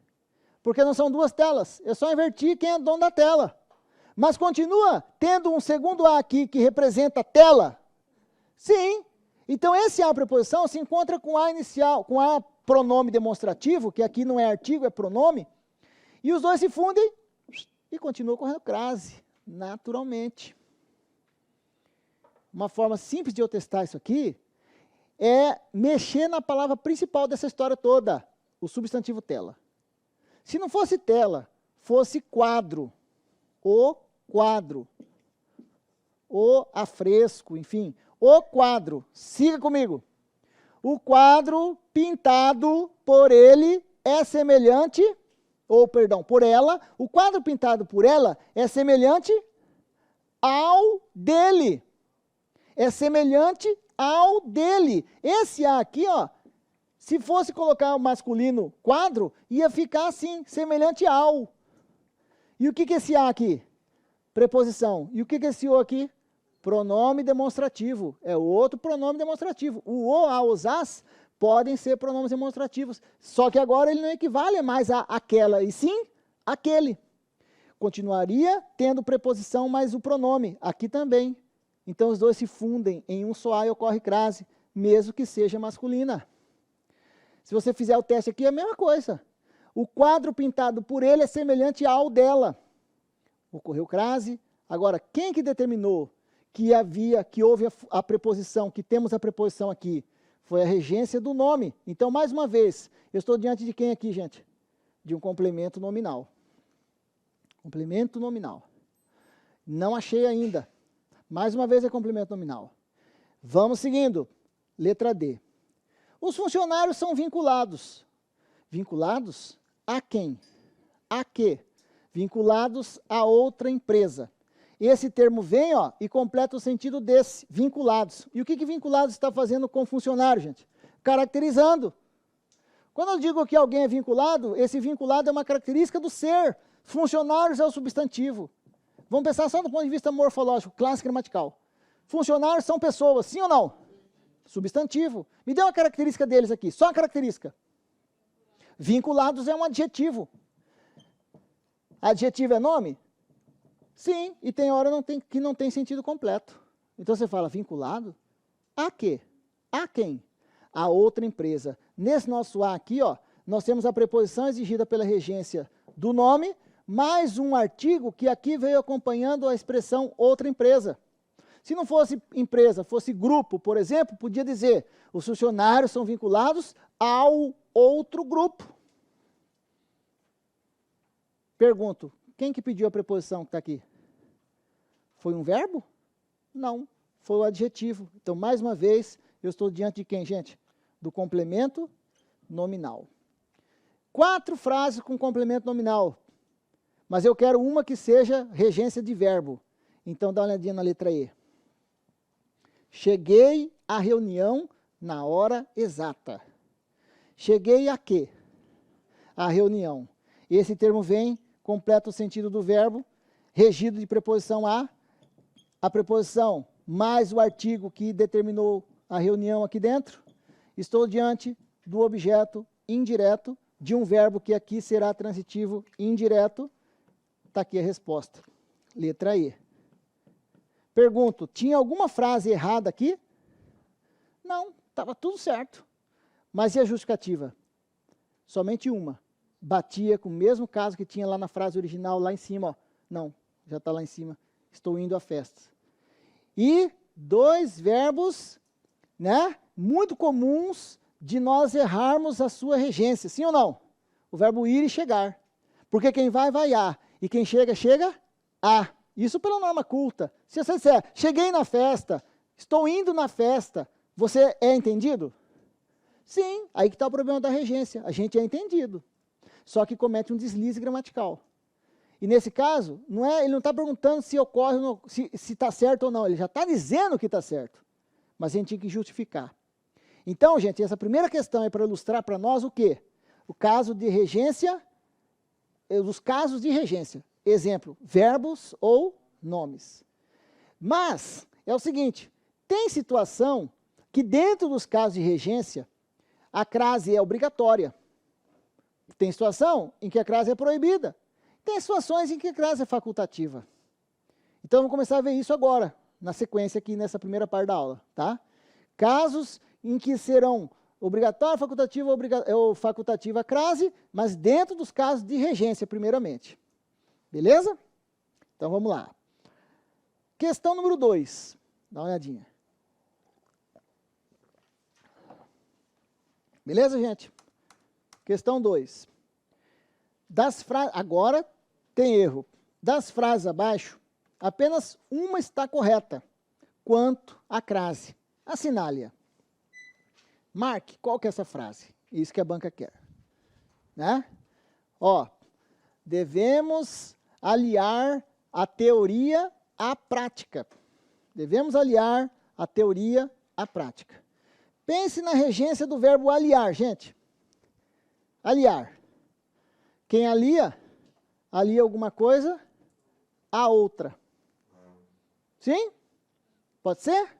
Porque não são duas telas. Eu só inverti quem é dono da tela. Mas continua tendo um segundo A aqui que representa tela? Sim. Então, esse A preposição se encontra com A inicial, com A pronome demonstrativo, que aqui não é artigo, é pronome, e os dois se fundem e continuam correndo crase, naturalmente. Uma forma simples de eu testar isso aqui é mexer na palavra principal dessa história toda, o substantivo tela. Se não fosse tela, fosse quadro, o afresco, enfim, o quadro. Siga comigo. O quadro pintado por ele é semelhante, ou perdão, por ela, o quadro pintado por ela é semelhante ao dele. É semelhante ao dele. Esse A aqui, ó, se fosse colocar o masculino quadro, ia ficar assim, semelhante ao. E o que é esse A aqui? Preposição. E o que é esse O aqui? Pronome demonstrativo. É outro pronome demonstrativo. O O, a, os as podem ser pronomes demonstrativos. Só que agora ele não equivale mais a aquela, e sim aquele. Continuaria tendo preposição mais o pronome. Aqui também. Então os dois se fundem em um só A e ocorre crase, mesmo que seja masculina. Se você fizer o teste aqui, é a mesma coisa. O quadro pintado por ele é semelhante ao dela. Ocorreu crase. Agora, quem que determinou que houve a preposição, que temos a preposição aqui? Foi a regência do nome. Então, mais uma vez, eu estou diante de quem aqui, gente? De um complemento nominal. Complemento nominal. Não achei ainda. Mais uma vez é complemento nominal. Vamos seguindo. Letra D. Os funcionários são vinculados. Vinculados a quem? A quê? Vinculados a outra empresa. Esse termo vem, ó, e completa o sentido desse, vinculados. E o que vinculados está fazendo com funcionário, gente? Caracterizando. Quando eu digo que alguém é vinculado, esse vinculado é uma característica do ser. Funcionários é o substantivo. Vamos pensar só do ponto de vista morfológico, classe gramatical. Funcionários são pessoas, sim ou não? Substantivo. Me dê uma característica deles aqui, só uma característica. Vinculados é um adjetivo. Adjetivo é nome? Sim, e tem hora que não tem sentido completo. Então você fala vinculado a quê? A quem? A outra empresa. Nesse nosso A aqui, ó, nós temos a preposição exigida pela regência do nome, mais um artigo que aqui veio acompanhando a expressão outra empresa. Se não fosse empresa, fosse grupo, por exemplo, podia dizer, os funcionários são vinculados ao outro grupo. Pergunto, quem que pediu a preposição que está aqui? Foi um verbo? Não, foi o adjetivo. Então, mais uma vez, eu estou diante de quem, gente? Do complemento nominal. 4 frases com complemento nominal. Mas eu quero uma que seja regência de verbo. Então, dá uma olhadinha na letra E. Cheguei à reunião na hora exata. Cheguei a quê? A reunião. Esse termo vem, completa o sentido do verbo, regido de preposição a preposição mais o artigo que determinou a reunião aqui dentro. Estou diante do objeto indireto de um verbo que aqui será transitivo indireto. Está aqui a resposta. Letra E. Pergunto, tinha alguma frase errada aqui? Não, estava tudo certo. Mas e a justificativa? Somente uma. Batia com o mesmo caso que tinha lá na frase original, lá em cima. Ó. Não, já está lá em cima. Estou indo à festa. E dois verbos, né, muito comuns de nós errarmos a sua regência. Sim ou não? O verbo ir e chegar. Porque quem vai, vai a. E quem chega, chega a. Isso pela norma culta. Se você disser, cheguei na festa, estou indo na festa, você é entendido? Sim, aí que está o problema da regência. A gente é entendido. Só que comete um deslize gramatical. E nesse caso, ele não está perguntando se ocorre, se está certo ou não. Ele já está dizendo que está certo. Mas a gente tinha que justificar. Então, gente, essa primeira questão é para ilustrar para nós o quê? O caso de regência, os casos de regência. Exemplo, verbos ou nomes. Mas, é o seguinte, tem situação que dentro dos casos de regência, a crase é obrigatória. Tem situação em que a crase é proibida. Tem situações em que a crase é facultativa. Então, vamos começar a ver isso agora, na sequência aqui, nessa primeira parte da aula. Tá? Casos em que serão obrigatória, facultativa ou facultativa crase, mas dentro dos casos de regência, primeiramente. Beleza? Então, vamos lá. Questão número 2. Dá uma olhadinha. Beleza, gente? Questão 2. Agora tem erro. Das frases abaixo, apenas uma está correta, quanto à crase. Assinale-a. Marque, qual que é essa frase? Isso que a banca quer. Né? Ó, devemos aliar a teoria à prática. Devemos aliar a teoria à prática. Pense na regência do verbo aliar, gente. Aliar. Quem alia, alia alguma coisa a outra. Sim? Pode ser?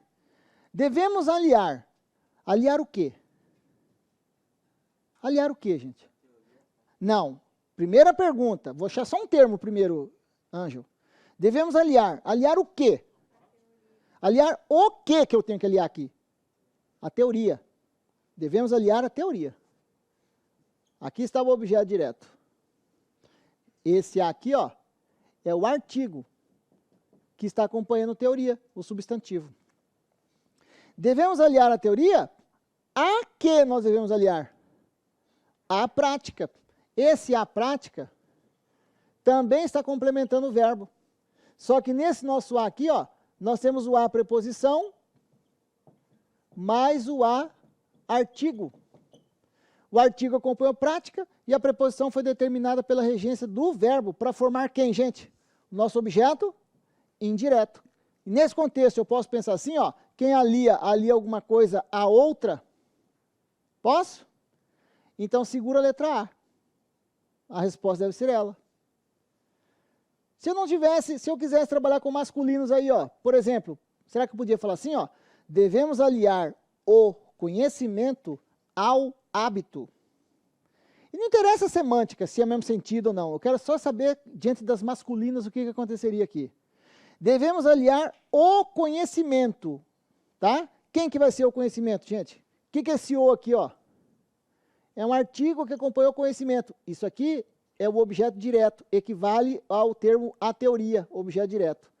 Devemos aliar. Aliar o quê? Aliar o quê, gente? Não. Primeira pergunta. Vou achar só um termo primeiro, Ângelo. Devemos aliar. Aliar o quê? Aliar o quê que eu tenho que aliar aqui? A teoria. Devemos aliar a teoria. Aqui está o objeto direto. Esse aqui, ó, é o artigo que está acompanhando a teoria, o substantivo. Devemos aliar a teoria? A que nós devemos aliar? A prática. Esse a prática também está complementando o verbo. Só que nesse nosso a aqui, ó, nós temos o a preposição mais o a artigo. O artigo acompanha a prática e a preposição foi determinada pela regência do verbo para formar quem, gente? O nosso objeto indireto. E nesse contexto eu posso pensar assim, ó, quem alia alguma coisa a outra? Posso? Então segura a letra A. A resposta deve ser ela. Se eu quisesse trabalhar com masculinos aí, ó, por exemplo, será que eu podia falar assim, ó, devemos aliar o conhecimento ao hábito? E não interessa a semântica, se é o mesmo sentido ou não. Eu quero só saber, diante das masculinas, o que aconteceria aqui. Devemos aliar o conhecimento, tá? Quem que vai ser o conhecimento, gente? O que é esse o aqui, ó? É um artigo que acompanha o conhecimento. Isso aqui é o objeto direto, equivale ao termo a teoria, objeto direto.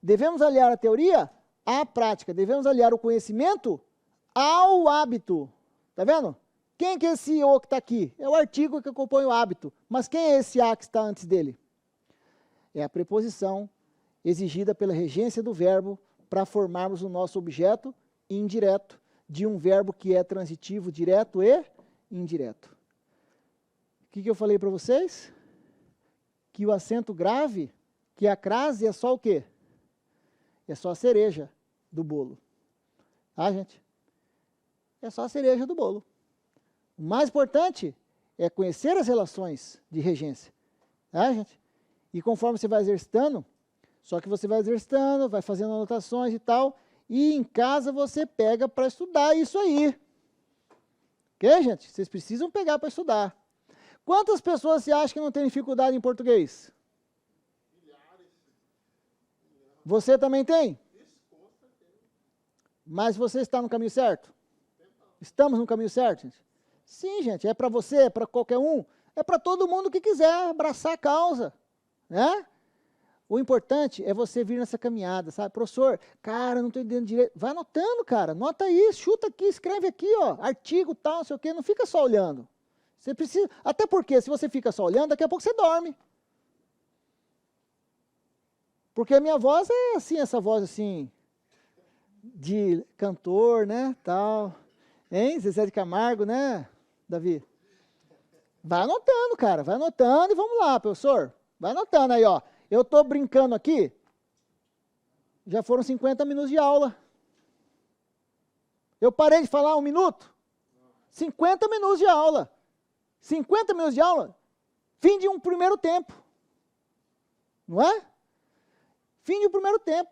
Devemos aliar a teoria à prática. Devemos aliar o conhecimento ao hábito. Tá vendo? Quem que é esse o que está aqui? É o artigo que acompanha o hábito. Mas quem é esse a que está antes dele? É a preposição exigida pela regência do verbo para formarmos o nosso objeto indireto de um verbo que é transitivo, direto e indireto. O que eu falei para vocês? Que o acento grave, que a crase é só o quê? É só a cereja do bolo. Tá, gente? É só a cereja do bolo. O mais importante é conhecer as relações de regência. Tá, gente? E conforme você vai exercitando, só que você vai exercitando, vai fazendo anotações e tal, e em casa você pega para estudar isso aí. Ok, gente? Vocês precisam pegar para estudar. Quantas pessoas você acha que não tem dificuldade em português? Você também tem? Mas você está no caminho certo? Estamos no caminho certo, gente? Sim, gente, é para você, é para qualquer um, é para todo mundo que quiser abraçar a causa, né? O importante é você vir nessa caminhada, sabe? Professor, cara, não estou entendendo direito. Vai anotando, cara, anota aí, chuta aqui, escreve aqui, ó, artigo tal, não sei o quê, não fica só olhando. Você precisa, até porque se você fica só olhando, daqui a pouco você dorme. Porque a minha voz é assim, essa voz assim, de cantor, né, tal. Hein, Zezé de Camargo, né, Davi? Vai anotando, cara, vai anotando e vamos lá, professor. Vai anotando aí, ó. Eu estou brincando aqui, já foram 50 minutos de aula. Eu parei de falar 1 minuto? 50 minutos de aula. 50 minutos de aula, fim de um primeiro tempo. Não é? Fim de um primeiro tempo.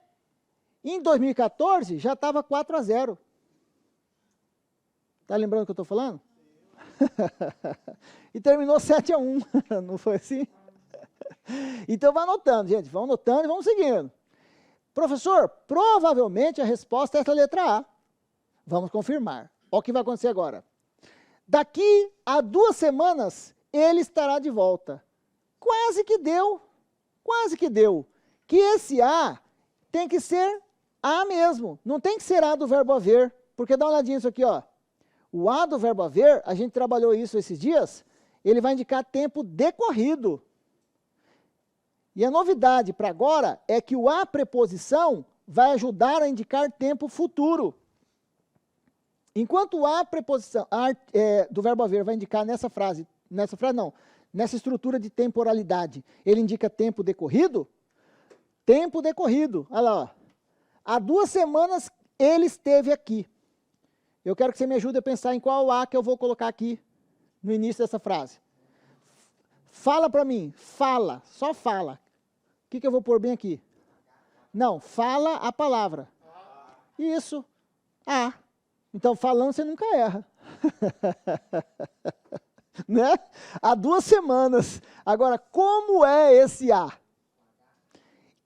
Em 2014, já estava 4-0. Está lembrando o que eu estou falando? E terminou 7-1, não foi assim? Então vai anotando, gente, vamos anotando e vamos seguindo. Professor, provavelmente a resposta é essa letra A. Vamos confirmar. Olha o que vai acontecer agora. Daqui a 2 semanas, ele estará de volta. Quase que deu, quase que deu. Que esse A tem que ser A mesmo, não tem que ser A do verbo haver, porque dá uma olhadinha nisso aqui, ó. O A do verbo haver, a gente trabalhou isso esses dias, ele vai indicar tempo decorrido. E a novidade para agora é que o A preposição vai ajudar a indicar tempo futuro. Enquanto o A preposição do verbo haver vai indicar nessa estrutura de temporalidade, ele indica tempo decorrido, olha lá, ó. Há 2 semanas ele esteve aqui. Eu quero que você me ajude a pensar em qual A que eu vou colocar aqui no início dessa frase. Fala para mim, fala, só fala. O que eu vou pôr bem aqui? Não, fala a palavra. Isso, A. Então, falando, você nunca erra. Né? Há 2 semanas. Agora, como é esse A? O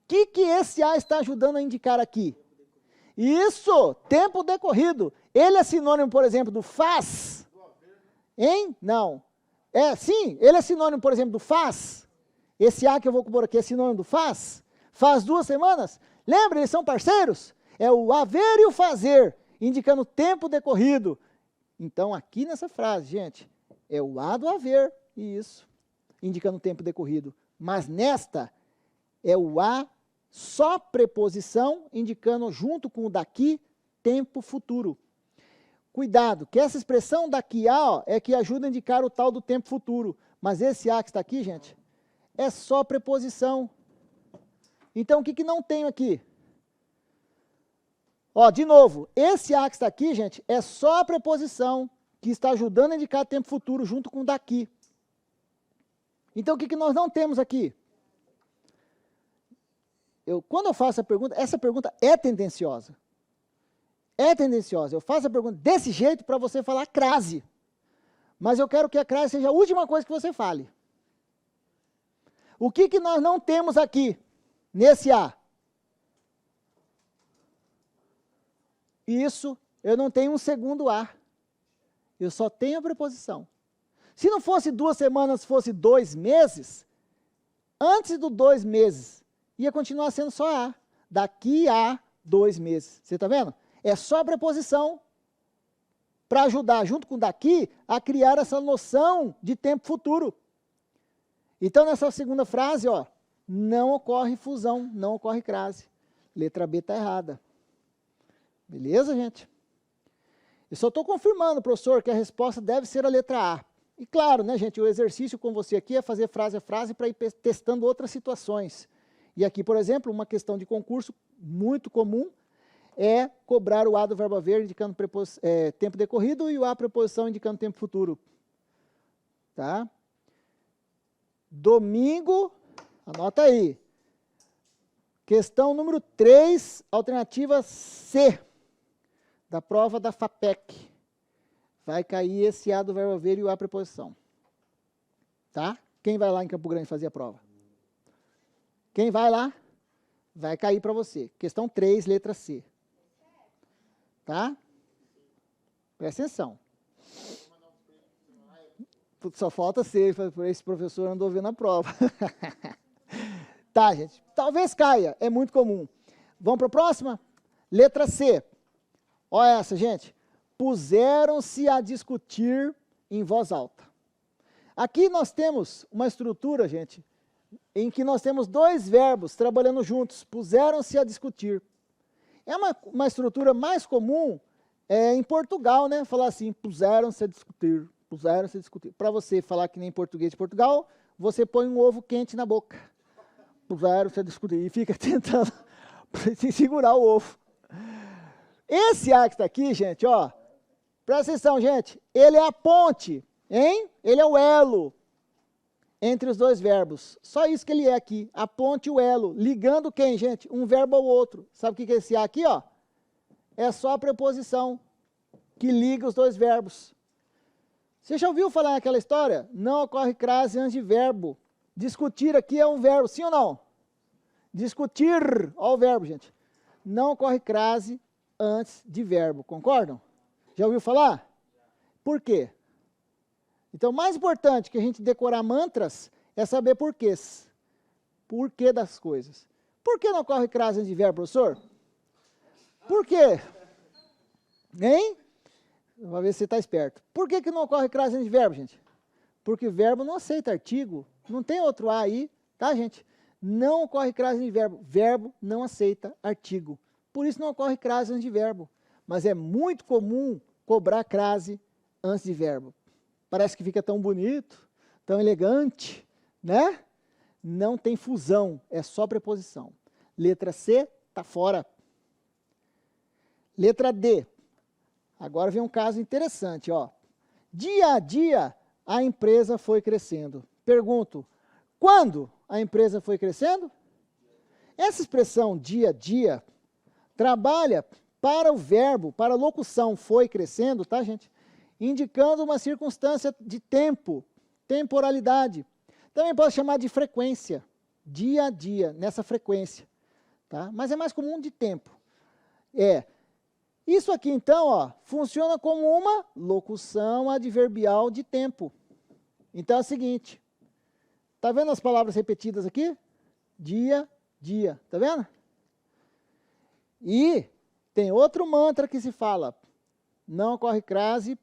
que esse A está ajudando a indicar aqui? Isso, tempo decorrido. Ele é sinônimo, por exemplo, do faz? Hein? Não. Sim, ele é sinônimo, por exemplo, do faz? Esse A que eu vou pôr aqui é sinônimo do faz? Faz 2 semanas? Lembra, eles são parceiros? É o haver e o fazer, indicando tempo decorrido. Então, aqui nessa frase, gente, é o A do haver, isso, indicando tempo decorrido. Mas nesta, é o A só preposição, indicando junto com o daqui, tempo futuro. Cuidado, que essa expressão daqui A, ó, é que ajuda a indicar o tal do tempo futuro. Mas esse A que está aqui, gente, é só preposição. Então, o que não tenho aqui? Ó, de novo, esse A que está aqui, gente, é só a preposição que está ajudando a indicar tempo futuro junto com o daqui. Então, o que nós não temos aqui? Quando eu faço essa pergunta é tendenciosa. É tendenciosa. Eu faço a pergunta desse jeito para você falar crase. Mas eu quero que a crase seja a última coisa que você fale. O que nós não temos aqui, nesse A? Isso, eu não tenho um segundo A. Eu só tenho a preposição. Se não fosse 2 semanas, fosse 2 meses, antes do 2 meses, ia continuar sendo só A. Daqui a 2 meses. Você está vendo? É só a preposição para ajudar, junto com daqui, a criar essa noção de tempo futuro. Então, nessa segunda frase, ó, não ocorre fusão, não ocorre crase. Letra B está errada. Beleza, gente? Eu só estou confirmando, professor, que a resposta deve ser a letra A. E claro, né, gente, o exercício com você aqui é fazer frase a frase para ir testando outras situações. E aqui, por exemplo, uma questão de concurso muito comum é cobrar o A do verbo haver indicando tempo decorrido e o A preposição indicando tempo futuro. Tá? Domingo, anota aí. Questão número 3, alternativa C, da prova da FAPEC. Vai cair esse A do verbo haver e o A preposição. Tá? Quem vai lá em Campo Grande fazer a prova? Quem vai lá? Vai cair para você. Questão 3, letra C. Tá? Presta atenção. Só falta ser, esse professor andou vendo a prova. Tá, gente. Talvez caia, é muito comum. Vamos para a próxima? Letra C. Olha essa, gente. Puseram-se a discutir em voz alta. Aqui nós temos uma estrutura, gente, em que nós temos dois verbos trabalhando juntos. Puseram-se a discutir. É uma estrutura mais comum em Portugal, né? Falar assim, puseram-se a discutir. Puseram-se a discutir. Para você falar que nem português de Portugal, você põe um ovo quente na boca. Puseram-se a discutir. E fica tentando segurar o ovo. Esse A que está aqui, gente, ó. Presta atenção, gente. Ele é a ponte, hein? Ele é o elo entre os dois verbos. Só isso que ele é aqui. A ponte e o elo. Ligando quem, gente? Um verbo ao outro. Sabe o que é esse A aqui, ó? É só a preposição que liga os dois verbos. Você já ouviu falar naquela história? Não ocorre crase antes de verbo. Discutir aqui é um verbo, sim ou não? Discutir, ó o verbo, gente. Não ocorre crase antes de verbo, concordam? Já ouviu falar? Por quê? Então, mais importante que a gente decorar mantras é saber porquês. Porquê das coisas. Por que não ocorre crase antes de verbo, professor? Por quê? Hein? Vamos ver se você está esperto. Por que não ocorre crase antes de verbo, gente? Porque verbo não aceita artigo. Não tem outro A aí, tá, gente? Não ocorre crase antes de verbo. Verbo não aceita artigo. Por isso não ocorre crase antes de verbo. Mas é muito comum cobrar crase antes de verbo. Parece que fica tão bonito, tão elegante, né? Não tem fusão, é só preposição. Letra C, tá fora. Letra D. Agora vem um caso interessante, ó. Dia a dia, a empresa foi crescendo. Pergunto, quando a empresa foi crescendo? Essa expressão dia a dia trabalha para o verbo, para a locução foi crescendo, tá, gente? Indicando uma circunstância de tempo, temporalidade. Também pode chamar de frequência, dia a dia, nessa frequência, tá? Mas é mais comum de tempo. Isso aqui, então, ó, funciona como uma locução adverbial de tempo. Então é o seguinte, tá vendo as palavras repetidas aqui? Dia, dia, tá vendo? E tem outro mantra que se fala, não ocorre crase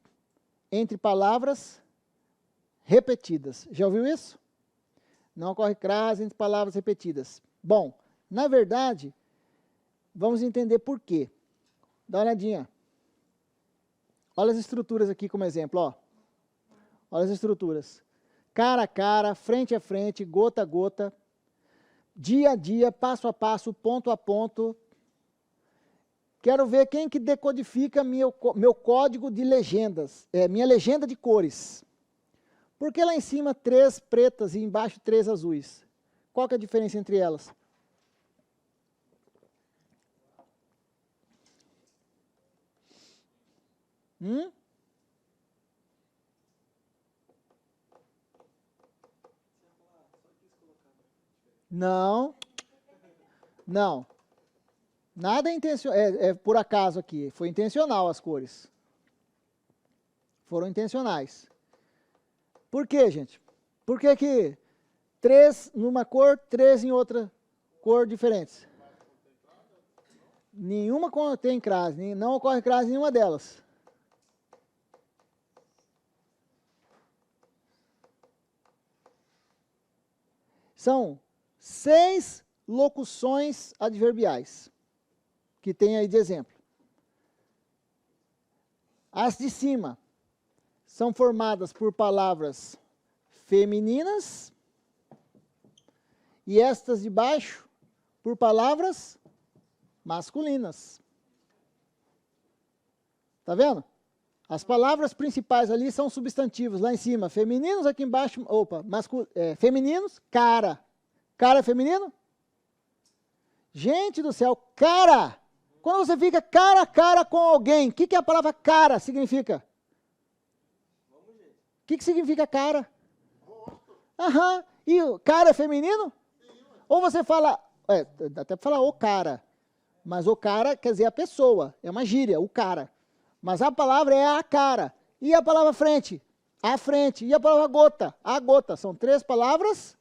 entre palavras repetidas. Já ouviu isso? Não ocorre crase entre palavras repetidas. Bom, na verdade, vamos entender por quê. Dá uma olhadinha. Olha as estruturas aqui como exemplo, ó. Olha as estruturas. Cara a cara, frente a frente, gota a gota, dia a dia, passo a passo, ponto a ponto. Quero ver quem que decodifica meu código de legendas, minha legenda de cores. Por que lá em cima 3 pretas e embaixo 3 azuis? Qual que é a diferença entre elas? Não. Não. Nada é intencional, é por acaso aqui. Foi intencional as cores. Foram intencionais. Por quê, gente? Por que que 3 numa cor, 3 em outra cor diferentes? Nenhuma tem crase, não ocorre crase em nenhuma delas. São 6 locuções adverbiais que tem aí de exemplo. As de cima são formadas por palavras femininas e estas de baixo por palavras masculinas. Tá vendo? As palavras principais ali são substantivos, lá em cima, femininos, aqui embaixo, femininos, cara. Cara é feminino? Gente do céu, cara! Quando você fica cara a cara com alguém, o que a palavra cara significa? O que significa cara? Aham. E o cara é feminino? Ou você fala, dá até para falar o cara, Mas o cara quer dizer a pessoa, é uma gíria, o cara. Mas a palavra é a cara. E a palavra frente? A frente. E a palavra gota? A gota. São 3 palavras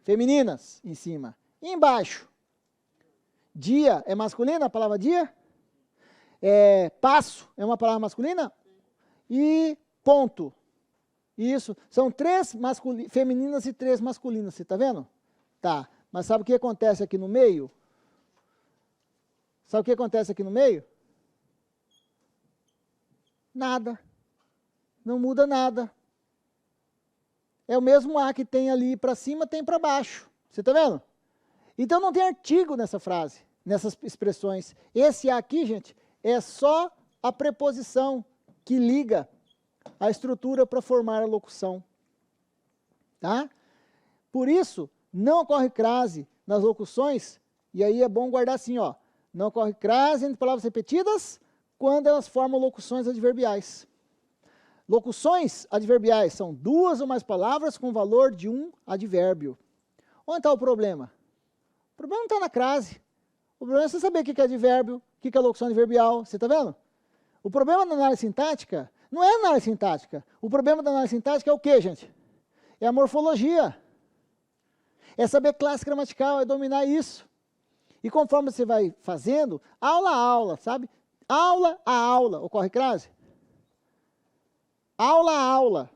femininas em cima. E embaixo? Dia é masculina, a palavra dia? Passo é uma palavra masculina? E ponto. Isso. São 3 femininas e 3 masculinas, você está vendo? Tá. Mas sabe o que acontece aqui no meio? Sabe o que acontece aqui no meio? Nada. Não muda nada. É o mesmo A que tem ali para cima, tem para baixo. Você está vendo? Então não tem artigo nessa frase, nessas expressões. Esse A aqui, gente, é só a preposição que liga a estrutura para formar a locução. Tá? Por isso, não ocorre crase nas locuções, e aí é bom guardar assim, ó. Não ocorre crase entre palavras repetidas quando elas formam locuções adverbiais. Locuções adverbiais são 2 ou mais palavras com valor de um advérbio. Onde está o problema? O problema não está na crase. O problema é você saber o que é advérbio, o que é locução adverbial. Você está vendo? O problema da análise sintática não é a análise sintática. O problema da análise sintática é o quê, gente? É a morfologia. É saber classe gramatical, é dominar isso. E conforme você vai fazendo, aula a aula, sabe? Aula a aula, ocorre crase? Aula a aula.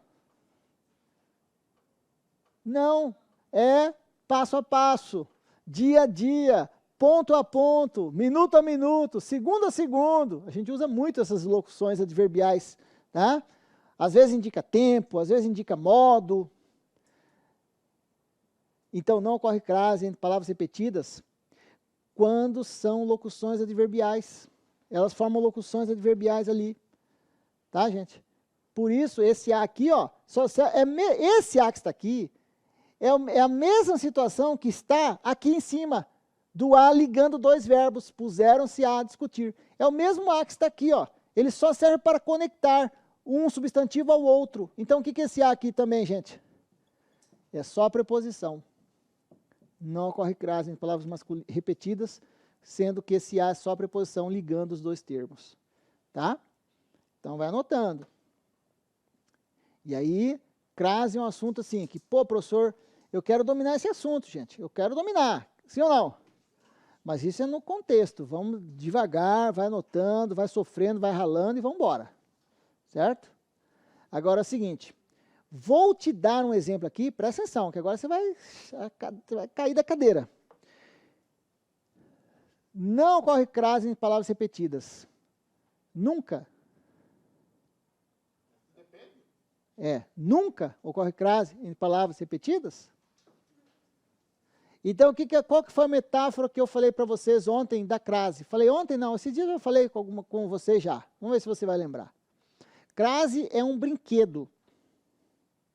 Não, é passo a passo, dia a dia, ponto a ponto, minuto a minuto, segundo a segundo. A gente usa muito essas locuções adverbiais, tá? Às vezes indica tempo, às vezes indica modo. Então não ocorre crase entre palavras repetidas quando são locuções adverbiais. Elas formam locuções adverbiais ali. Tá, gente? Por isso, esse A aqui, ó, esse A que está aqui, é a mesma situação que está aqui em cima, do A ligando 2 verbos, puseram-se a discutir. É o mesmo A que está aqui, ó. Ele só serve para conectar um substantivo ao outro. Então, o que é esse A aqui também, gente? É só a preposição. Não ocorre crase em palavras repetidas, sendo que esse A é só a preposição ligando os 2 termos. Tá? Então, vai anotando. E aí, crase é um assunto assim, que, pô, professor, eu quero dominar esse assunto, gente. Eu quero dominar. Sim ou não? Mas isso é no contexto. Vamos devagar, vai anotando, vai sofrendo, vai ralando e vamos embora. Certo? Agora é o seguinte. Vou te dar um exemplo aqui, presta atenção, que agora você vai cair da cadeira. Não ocorre crase em palavras repetidas. Nunca. Nunca ocorre crase em palavras repetidas? Então, qual que foi a metáfora que eu falei para vocês ontem da crase? Falei ontem? Não, esse dia eu falei com você já. Vamos ver se você vai lembrar. Crase é um brinquedo.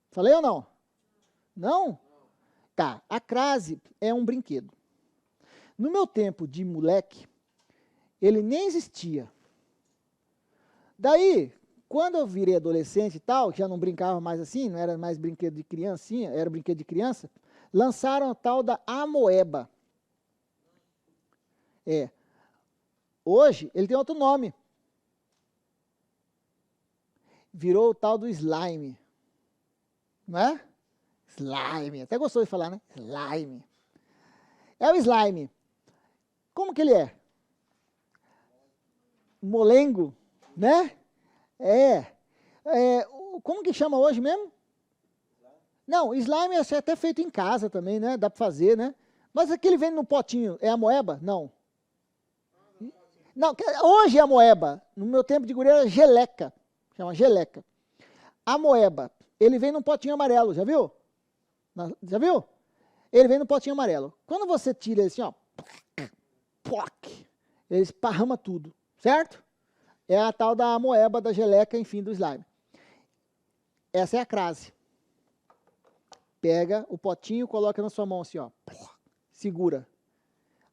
Falei ou não? Não? Tá, a crase é um brinquedo. No meu tempo de moleque, ele nem existia. Daí, quando eu virei adolescente e tal, já não brincava mais assim, não era mais brinquedo de criancinha, era brinquedo de criança, lançaram a tal da amoeba. Hoje, ele tem outro nome. Virou o tal do slime. Não é? Slime. Até gostou de falar, né? Slime. É o slime. Como que ele é? Molengo, né? Como que chama hoje mesmo? Não, slime é até feito em casa também, né? Dá para fazer, né? Mas aquele vem no potinho, é a moeba? Não. Não, hoje é a moeba. No meu tempo de guri era geleca. Chama geleca. A moeba, ele vem num potinho amarelo, já viu? Já viu? Ele vem no potinho amarelo. Quando você tira ele assim, ó, ele esparrama tudo, certo? É a tal da amoeba, da geleca, enfim, do slime. Essa é a crase. Pega o potinho, coloca na sua mão assim, ó. Segura.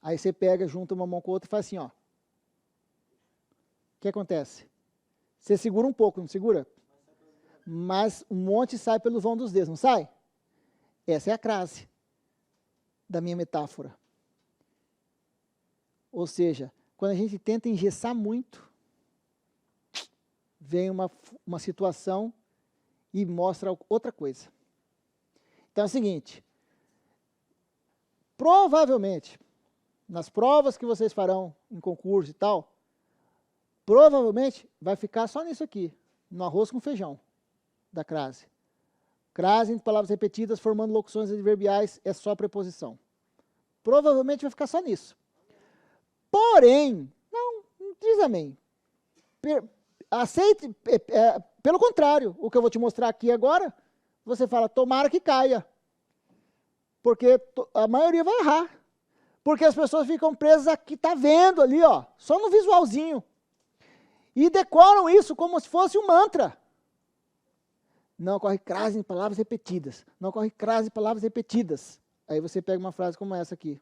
Aí você pega, junta uma mão com a outra e faz assim, ó. O que acontece? Você segura um pouco, não segura? Mas um monte sai pelo vão dos dedos, não sai? Essa é a crase da minha metáfora. Ou seja, quando a gente tenta engessar muito, vem uma situação e mostra outra coisa. Então é o seguinte, provavelmente, nas provas que vocês farão em concurso e tal, provavelmente vai ficar só nisso aqui, no arroz com feijão da crase. Crase entre palavras repetidas, formando locuções adverbiais, é só preposição. Provavelmente vai ficar só nisso. Porém, não diz amém. Aceite, pelo contrário, o que eu vou te mostrar aqui agora, você fala, tomara que caia. Porque a maioria vai errar. Porque as pessoas ficam presas aqui, tá vendo ali, ó, só no visualzinho. E decoram isso como se fosse um mantra. Não ocorre crase em palavras repetidas. Não ocorre crase em palavras repetidas. Aí você pega uma frase como essa aqui.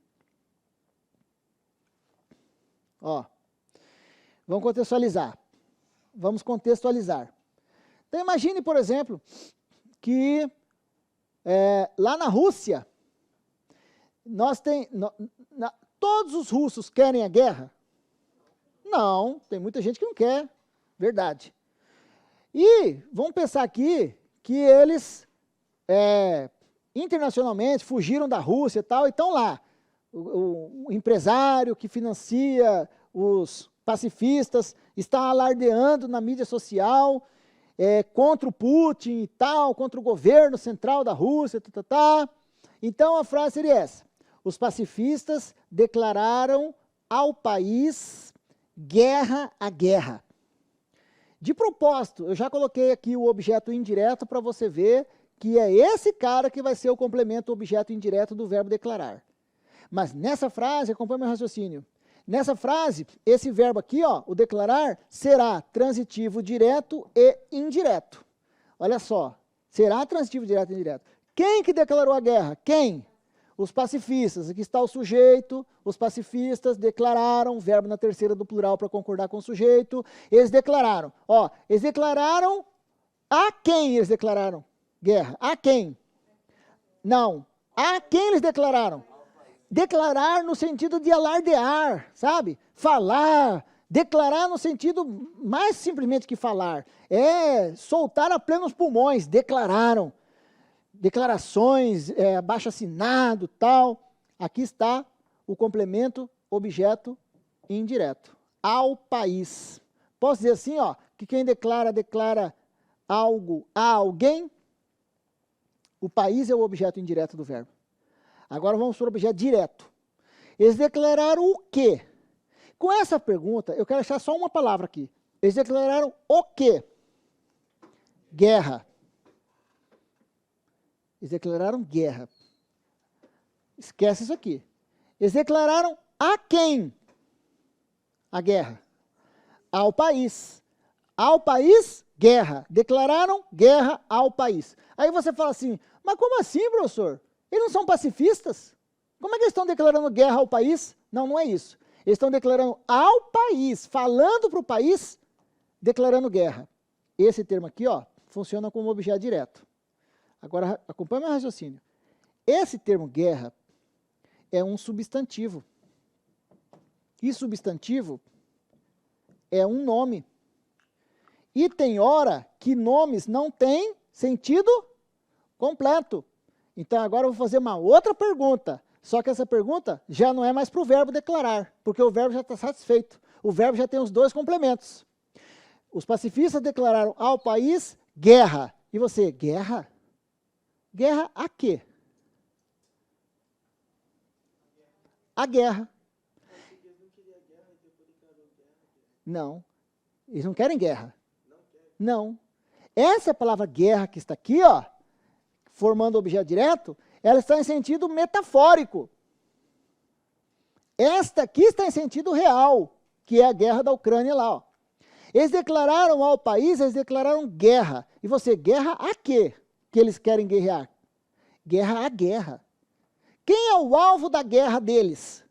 Ó, vamos contextualizar. Vamos contextualizar. Então imagine, por exemplo, que lá na Rússia, todos os russos querem a guerra? Não, tem muita gente que não quer, verdade. E vamos pensar aqui que eles, internacionalmente, fugiram da Rússia e tal, e estão lá. O empresário que financia os pacifistas está alardeando na mídia social contra o Putin e tal, contra o governo central da Rússia, Então a frase seria essa. Os pacifistas declararam ao país guerra à guerra. De propósito, eu já coloquei aqui o objeto indireto para você ver que é esse cara que vai ser o complemento objeto indireto do verbo declarar. Mas nessa frase, acompanha meu raciocínio, nessa frase, esse verbo aqui, ó, o declarar, será transitivo direto e indireto. Olha só, será transitivo direto e indireto. Quem que declarou a guerra? Quem? Os pacifistas. Aqui está o sujeito, os pacifistas declararam, verbo na terceira do plural para concordar com o sujeito, eles declararam. Ó, eles declararam, a quem eles declararam guerra? A quem? Não. A quem eles declararam? Declarar no sentido de alardear, sabe? Falar, declarar no sentido mais simplesmente que falar. Soltar a plenos pulmões, declararam. Declarações, abaixo-assinado, tal. Aqui está o complemento objeto indireto. Ao país. Posso dizer assim, ó, que quem declara algo a alguém? O país é o objeto indireto do verbo. Agora vamos para o objeto direto. Eles declararam o quê? Com essa pergunta, eu quero achar só uma palavra aqui. Eles declararam o quê? Guerra. Eles declararam guerra. Esquece isso aqui. Eles declararam a quem? A guerra. Ao país. Ao país, guerra. Declararam guerra ao país. Aí você fala assim, mas como assim, professor? Eles não são pacifistas? Como é que eles estão declarando guerra ao país? Não, não é isso. Eles estão declarando ao país, falando para o país, declarando guerra. Esse termo aqui, ó, funciona como objeto direto. Agora, acompanhe meu raciocínio. Esse termo guerra é um substantivo. E substantivo é um nome. E tem hora que nomes não têm sentido completo. Então agora eu vou fazer uma outra pergunta. Só que essa pergunta já não é mais para o verbo declarar, porque o verbo já está satisfeito. O verbo já tem os dois complementos. Os pacifistas declararam ao país guerra. E você, guerra? Guerra a quê? A guerra. Não. Eles não querem guerra. Não. Essa palavra guerra que está aqui, ó, formando objeto direto, ela está em sentido metafórico. Esta aqui está em sentido real, que é a guerra da Ucrânia lá. Ó. Eles declararam ao país, eles declararam guerra. E você, guerra a quê? Que eles querem guerrear? Guerra à guerra. Quem é o alvo da guerra deles?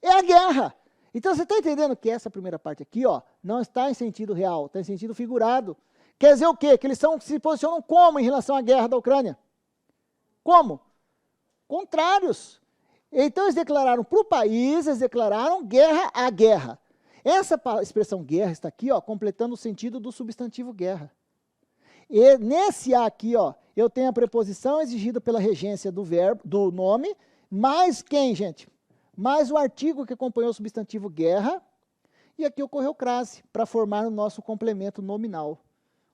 É a guerra. Então você está entendendo que essa primeira parte aqui, ó, não está em sentido real, está em sentido figurado. Quer dizer o quê? Que eles se posicionam como em relação à guerra da Ucrânia? Como? Contrários. Então eles declararam para o país, eles declararam guerra à guerra. Essa expressão guerra está aqui, ó, completando o sentido do substantivo guerra. E nesse A aqui, ó, eu tenho a preposição exigida pela regência do verbo, do nome, mais quem, gente? Mais o artigo que acompanhou o substantivo guerra, e aqui ocorreu crase, para formar o nosso complemento nominal.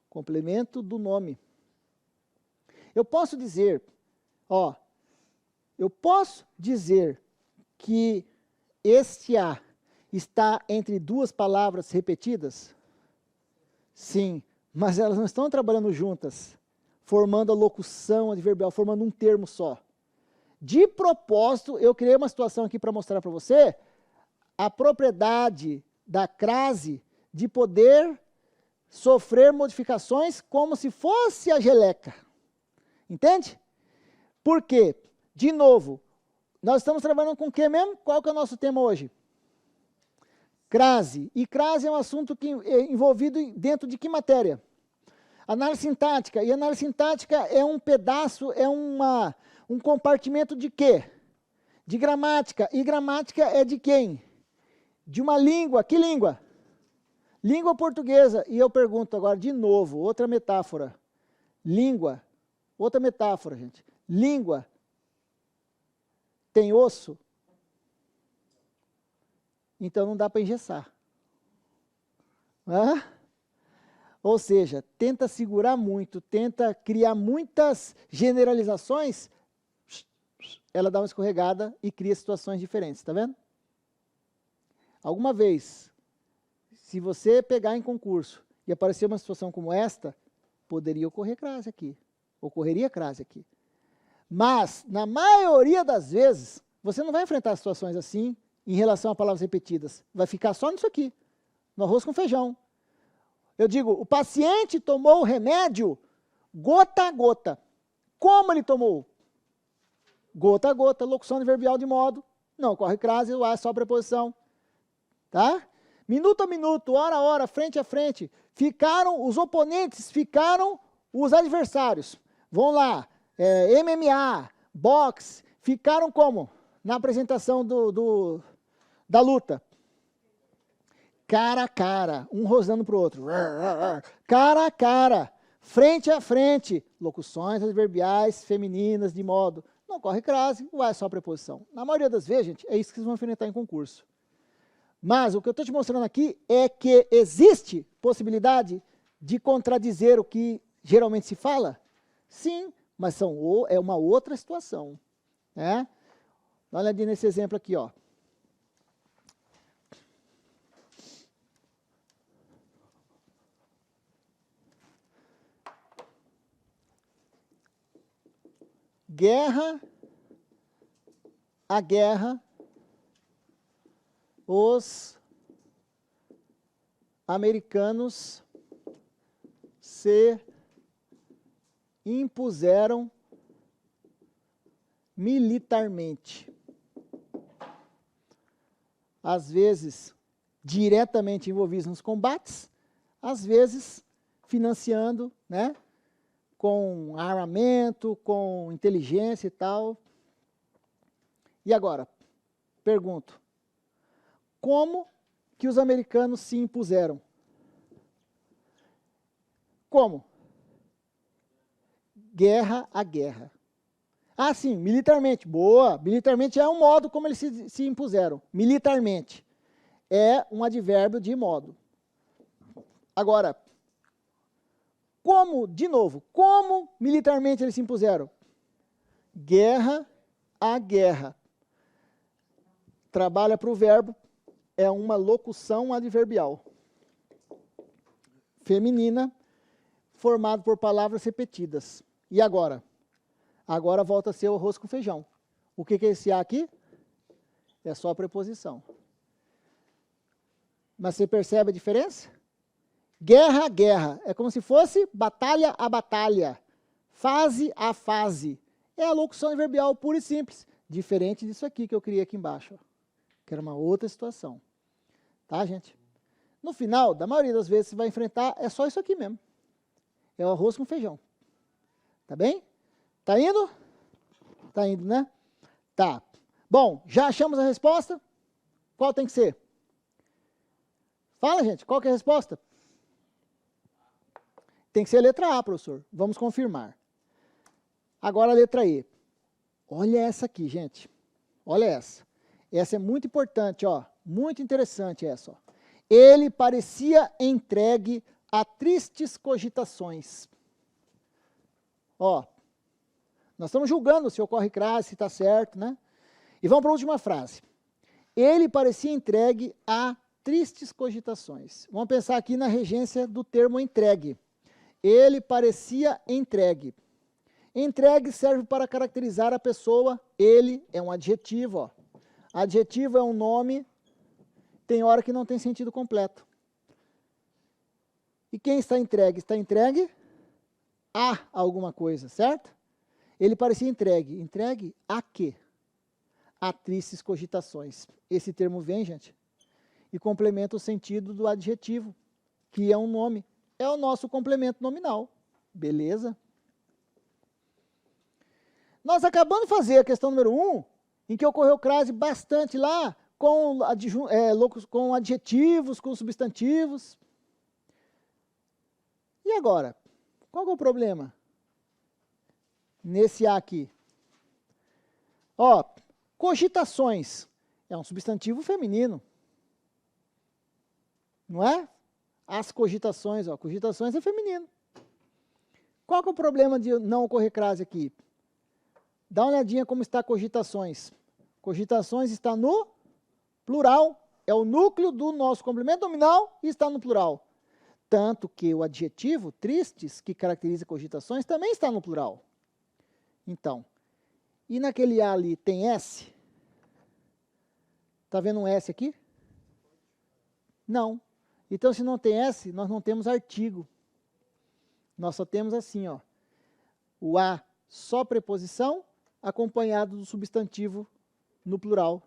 Complemento do nome. Eu posso dizer, ó, que este A está entre duas palavras repetidas? Sim, mas elas não estão trabalhando juntas, formando a locução adverbial, formando um termo só. De propósito, eu criei uma situação aqui para mostrar para você a propriedade da crase de poder sofrer modificações como se fosse a geleca. Entende? Por quê? De novo, nós estamos trabalhando com o que mesmo? Qual que é o nosso tema hoje? Crase. E crase é um assunto que é envolvido dentro de que matéria? Análise sintática. E análise sintática é um pedaço, é um compartimento de quê? De gramática. E gramática é de quem? De uma língua. Que língua? Língua portuguesa. E eu pergunto agora de novo, outra metáfora. Língua. Outra metáfora, gente. Língua tem osso? Então não dá para engessar. Ou seja, tenta segurar muito, tenta criar muitas generalizações, ela dá uma escorregada e cria situações diferentes, tá vendo? Alguma vez, se você pegar em concurso e aparecer uma situação como esta, poderia ocorrer crase aqui, ocorreria crase aqui. Mas, na maioria das vezes, você não vai enfrentar situações assim em relação a palavras repetidas. Vai ficar só nisso aqui, no arroz com feijão. Eu digo, o paciente tomou o remédio gota a gota. Como ele tomou? Gota a gota, locução adverbial de modo. Não ocorre crase, o A é só preposição. Tá? Minuto a minuto, hora a hora, frente a frente. Ficaram, os oponentes ficaram os adversários. Vão lá, MMA, boxe, ficaram como? Na apresentação da luta. Cara a cara, um rosnando para o outro. Cara a cara, frente a frente. Locuções adverbiais femininas de modo. Não ocorre crase, o A é só preposição. Na maioria das vezes, gente, é isso que vocês vão enfrentar em concurso. Mas o que eu estou te mostrando aqui é que existe possibilidade de contradizer o que geralmente se fala? Sim, mas é uma outra situação. Né? Dá uma olhadinha nesse exemplo aqui, ó. Guerra, a guerra, os americanos se impuseram militarmente. Às vezes, diretamente envolvidos nos combates, às vezes, financiando, né? Com armamento, com inteligência e tal. E agora, pergunto, como que os americanos se impuseram? Como? Guerra a guerra. Ah, sim, militarmente. Boa, militarmente é um modo como eles se impuseram. Militarmente. É um advérbio de modo. Agora, como, de novo, como militarmente eles se impuseram? Guerra a guerra. Trabalha para o verbo, é uma locução adverbial. Feminina, formado por palavras repetidas. E agora? Agora volta a ser o arroz com feijão. O que é esse A aqui? É só a preposição. Mas você percebe a diferença? Guerra a guerra. É como se fosse batalha a batalha. Fase a fase. É a locução adverbial pura e simples. Diferente disso aqui que eu criei aqui embaixo. Ó. Que era uma outra situação. Tá, gente? No final, da maioria das vezes, você vai enfrentar, é só isso aqui mesmo. É o arroz com feijão. Tá bem? Tá indo? Tá indo, né? Tá. Bom, já achamos a resposta? Qual tem que ser? Fala, gente, qual que é a resposta? Tem que ser a letra A, professor. Vamos confirmar. Agora a letra E. Olha essa aqui, gente. Olha essa. Essa é muito importante, ó. Muito interessante essa, ó. Ele parecia entregue a tristes cogitações. Ó, nós estamos julgando se ocorre crase, se está certo, né? E vamos para a última frase. Ele parecia entregue a tristes cogitações. Vamos pensar aqui na regência do termo entregue. Ele parecia entregue. Entregue serve para caracterizar a pessoa. Ele é um adjetivo, ó. Adjetivo é um nome, tem hora que não tem sentido completo. E quem está entregue? Está entregue a alguma coisa, certo? Ele parecia entregue. Entregue a quê? A tristes cogitações. Esse termo vem, gente, e complementa o sentido do adjetivo, que é um nome. É o nosso complemento nominal. Beleza? Nós acabamos de fazer a questão número 1, em que ocorreu crase bastante lá, com adjetivos, com substantivos. E agora? Qual é o problema? Nesse A aqui. Ó, cogitações. É um substantivo feminino. Não é? As cogitações, ó. Cogitações é feminino. Qual que é o problema de não ocorrer crase aqui? Dá uma olhadinha como está cogitações. Cogitações está no plural. É o núcleo do nosso complemento nominal e está no plural. Tanto que o adjetivo tristes, que caracteriza cogitações, também está no plural. Então, e naquele A ali tem S? Está vendo um S aqui? Não. Então, se não tem S, nós não temos artigo. Nós só temos assim, ó. O A só preposição, acompanhado do substantivo no plural.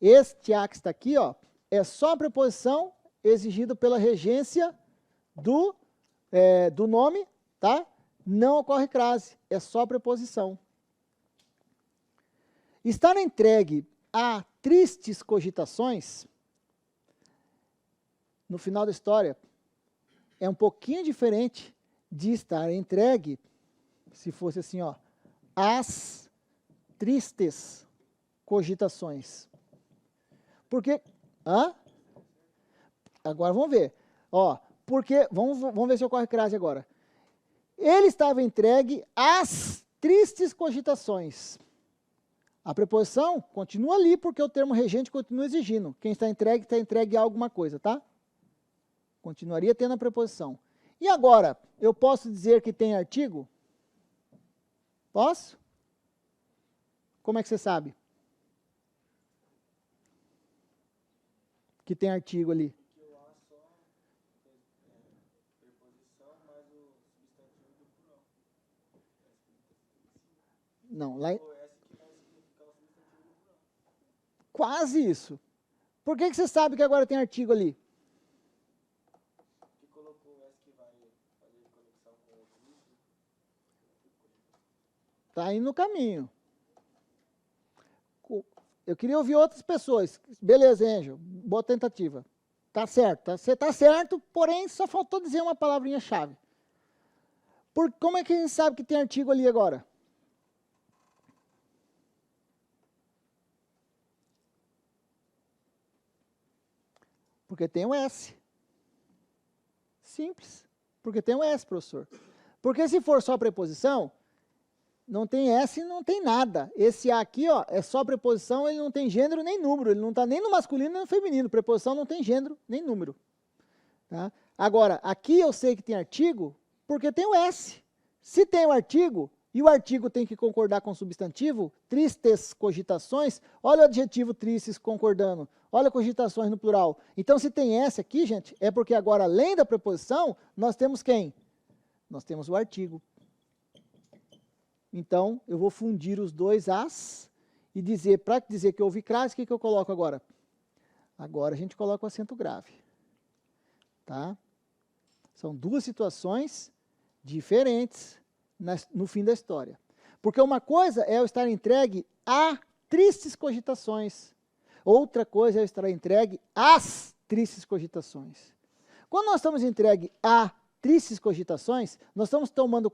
Este A que está aqui, ó, é só preposição exigido pela regência do nome, tá? Não ocorre crase, é só preposição. Estar entregue a tristes cogitações, no final da história, é um pouquinho diferente de estar entregue, se fosse assim, ó, às tristes cogitações. Porque, agora vamos ver, ó, porque, vamos ver se ocorre crase agora. Ele estava entregue às tristes cogitações. A preposição continua ali, porque o termo regente continua exigindo. Quem está entregue a alguma coisa, tá? Continuaria tendo a preposição. E agora, eu posso dizer que tem artigo? Posso? Como é que você sabe? Que tem artigo ali. Não, lá... Quase isso. Por que você sabe que agora tem artigo ali? Está indo no caminho. Eu queria ouvir outras pessoas. Beleza, Angel, boa tentativa. Tá certo, você tá certo, porém só faltou dizer uma palavrinha-chave. Como é que a gente sabe que tem artigo ali agora? Porque tem um S. Simples. Porque tem um S, professor. Porque se for só preposição, não tem S, não tem nada. Esse A aqui, ó, é só preposição, ele não tem gênero nem número. Ele não está nem no masculino nem no feminino. Preposição não tem gênero nem número. Tá? Agora, aqui eu sei que tem artigo porque tem o S. Se tem o artigo, e o artigo tem que concordar com o substantivo, tristes cogitações, olha o adjetivo tristes concordando, olha cogitações no plural. Então, se tem S aqui, gente, é porque agora, além da preposição, nós temos quem? Nós temos o artigo. Então, eu vou fundir os dois As e dizer, para dizer que houve crase, o que eu coloco agora? Agora a gente coloca o acento grave. Tá? São duas situações diferentes no fim da história. Porque uma coisa é eu estar entregue a tristes cogitações. Outra coisa é eu estar entregue às tristes cogitações. Quando nós estamos entregue a tristes cogitações, nós estamos tomando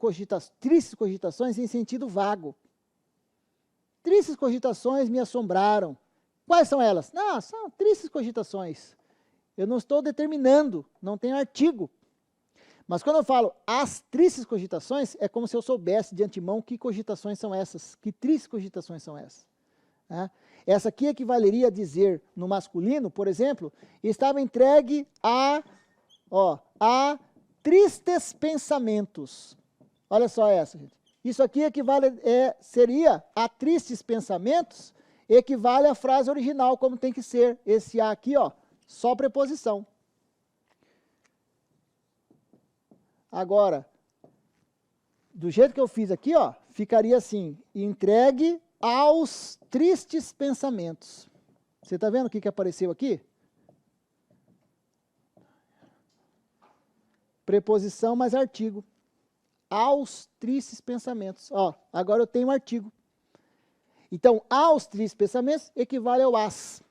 tristes cogitações em sentido vago. Tristes cogitações me assombraram. Quais são elas? Não, são tristes cogitações. Eu não estou determinando, não tem artigo. Mas quando eu falo as tristes cogitações, é como se eu soubesse de antemão que cogitações são essas, que tristes cogitações são essas. Essa aqui equivaleria a dizer, no masculino, por exemplo, estava entregue a tristes pensamentos. Olha só essa, gente. Isso aqui seria a tristes pensamentos, equivale à frase original, como tem que ser. Esse a aqui, só preposição. Agora, do jeito que eu fiz aqui, ficaria assim, entregue aos tristes pensamentos. Você está vendo o que apareceu aqui? Preposição mais artigo. Aos tristes pensamentos. Agora eu tenho um artigo. Então, aos tristes pensamentos equivale ao as.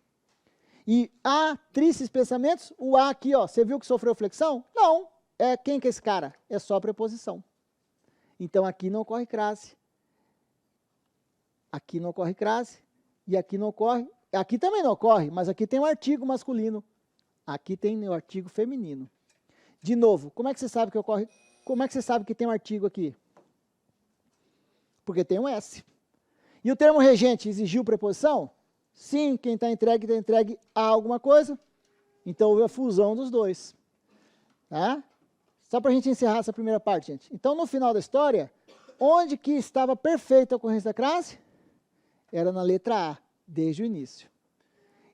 E a tristes pensamentos, o a aqui, você viu que sofreu flexão? Não. Quem que é esse cara? É só preposição. Então, aqui não ocorre crase. Aqui não ocorre crase. E aqui não ocorre. Aqui também não ocorre, mas aqui tem um artigo masculino. Aqui tem o artigo feminino. De novo, como é que você sabe que ocorre? Como é que você sabe que tem um artigo aqui? Porque tem um S. E o termo regente exigiu preposição? Sim, quem está entregue a alguma coisa. Então, houve a fusão dos dois. Tá? Só para a gente encerrar essa primeira parte, gente. Então, no final da história, onde que estava perfeita a ocorrência da crase? Era na letra A, desde o início.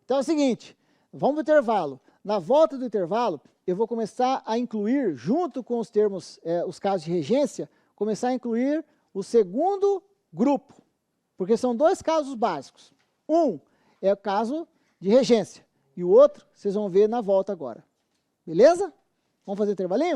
Então, é o seguinte, vamos para o intervalo. Na volta do intervalo, eu vou começar a incluir, junto com os termos, os casos de regência, começar a incluir o segundo grupo, porque são dois casos básicos. Um é o caso de regência, e o outro vocês vão ver na volta agora. Beleza? Vamos fazer intervalinho?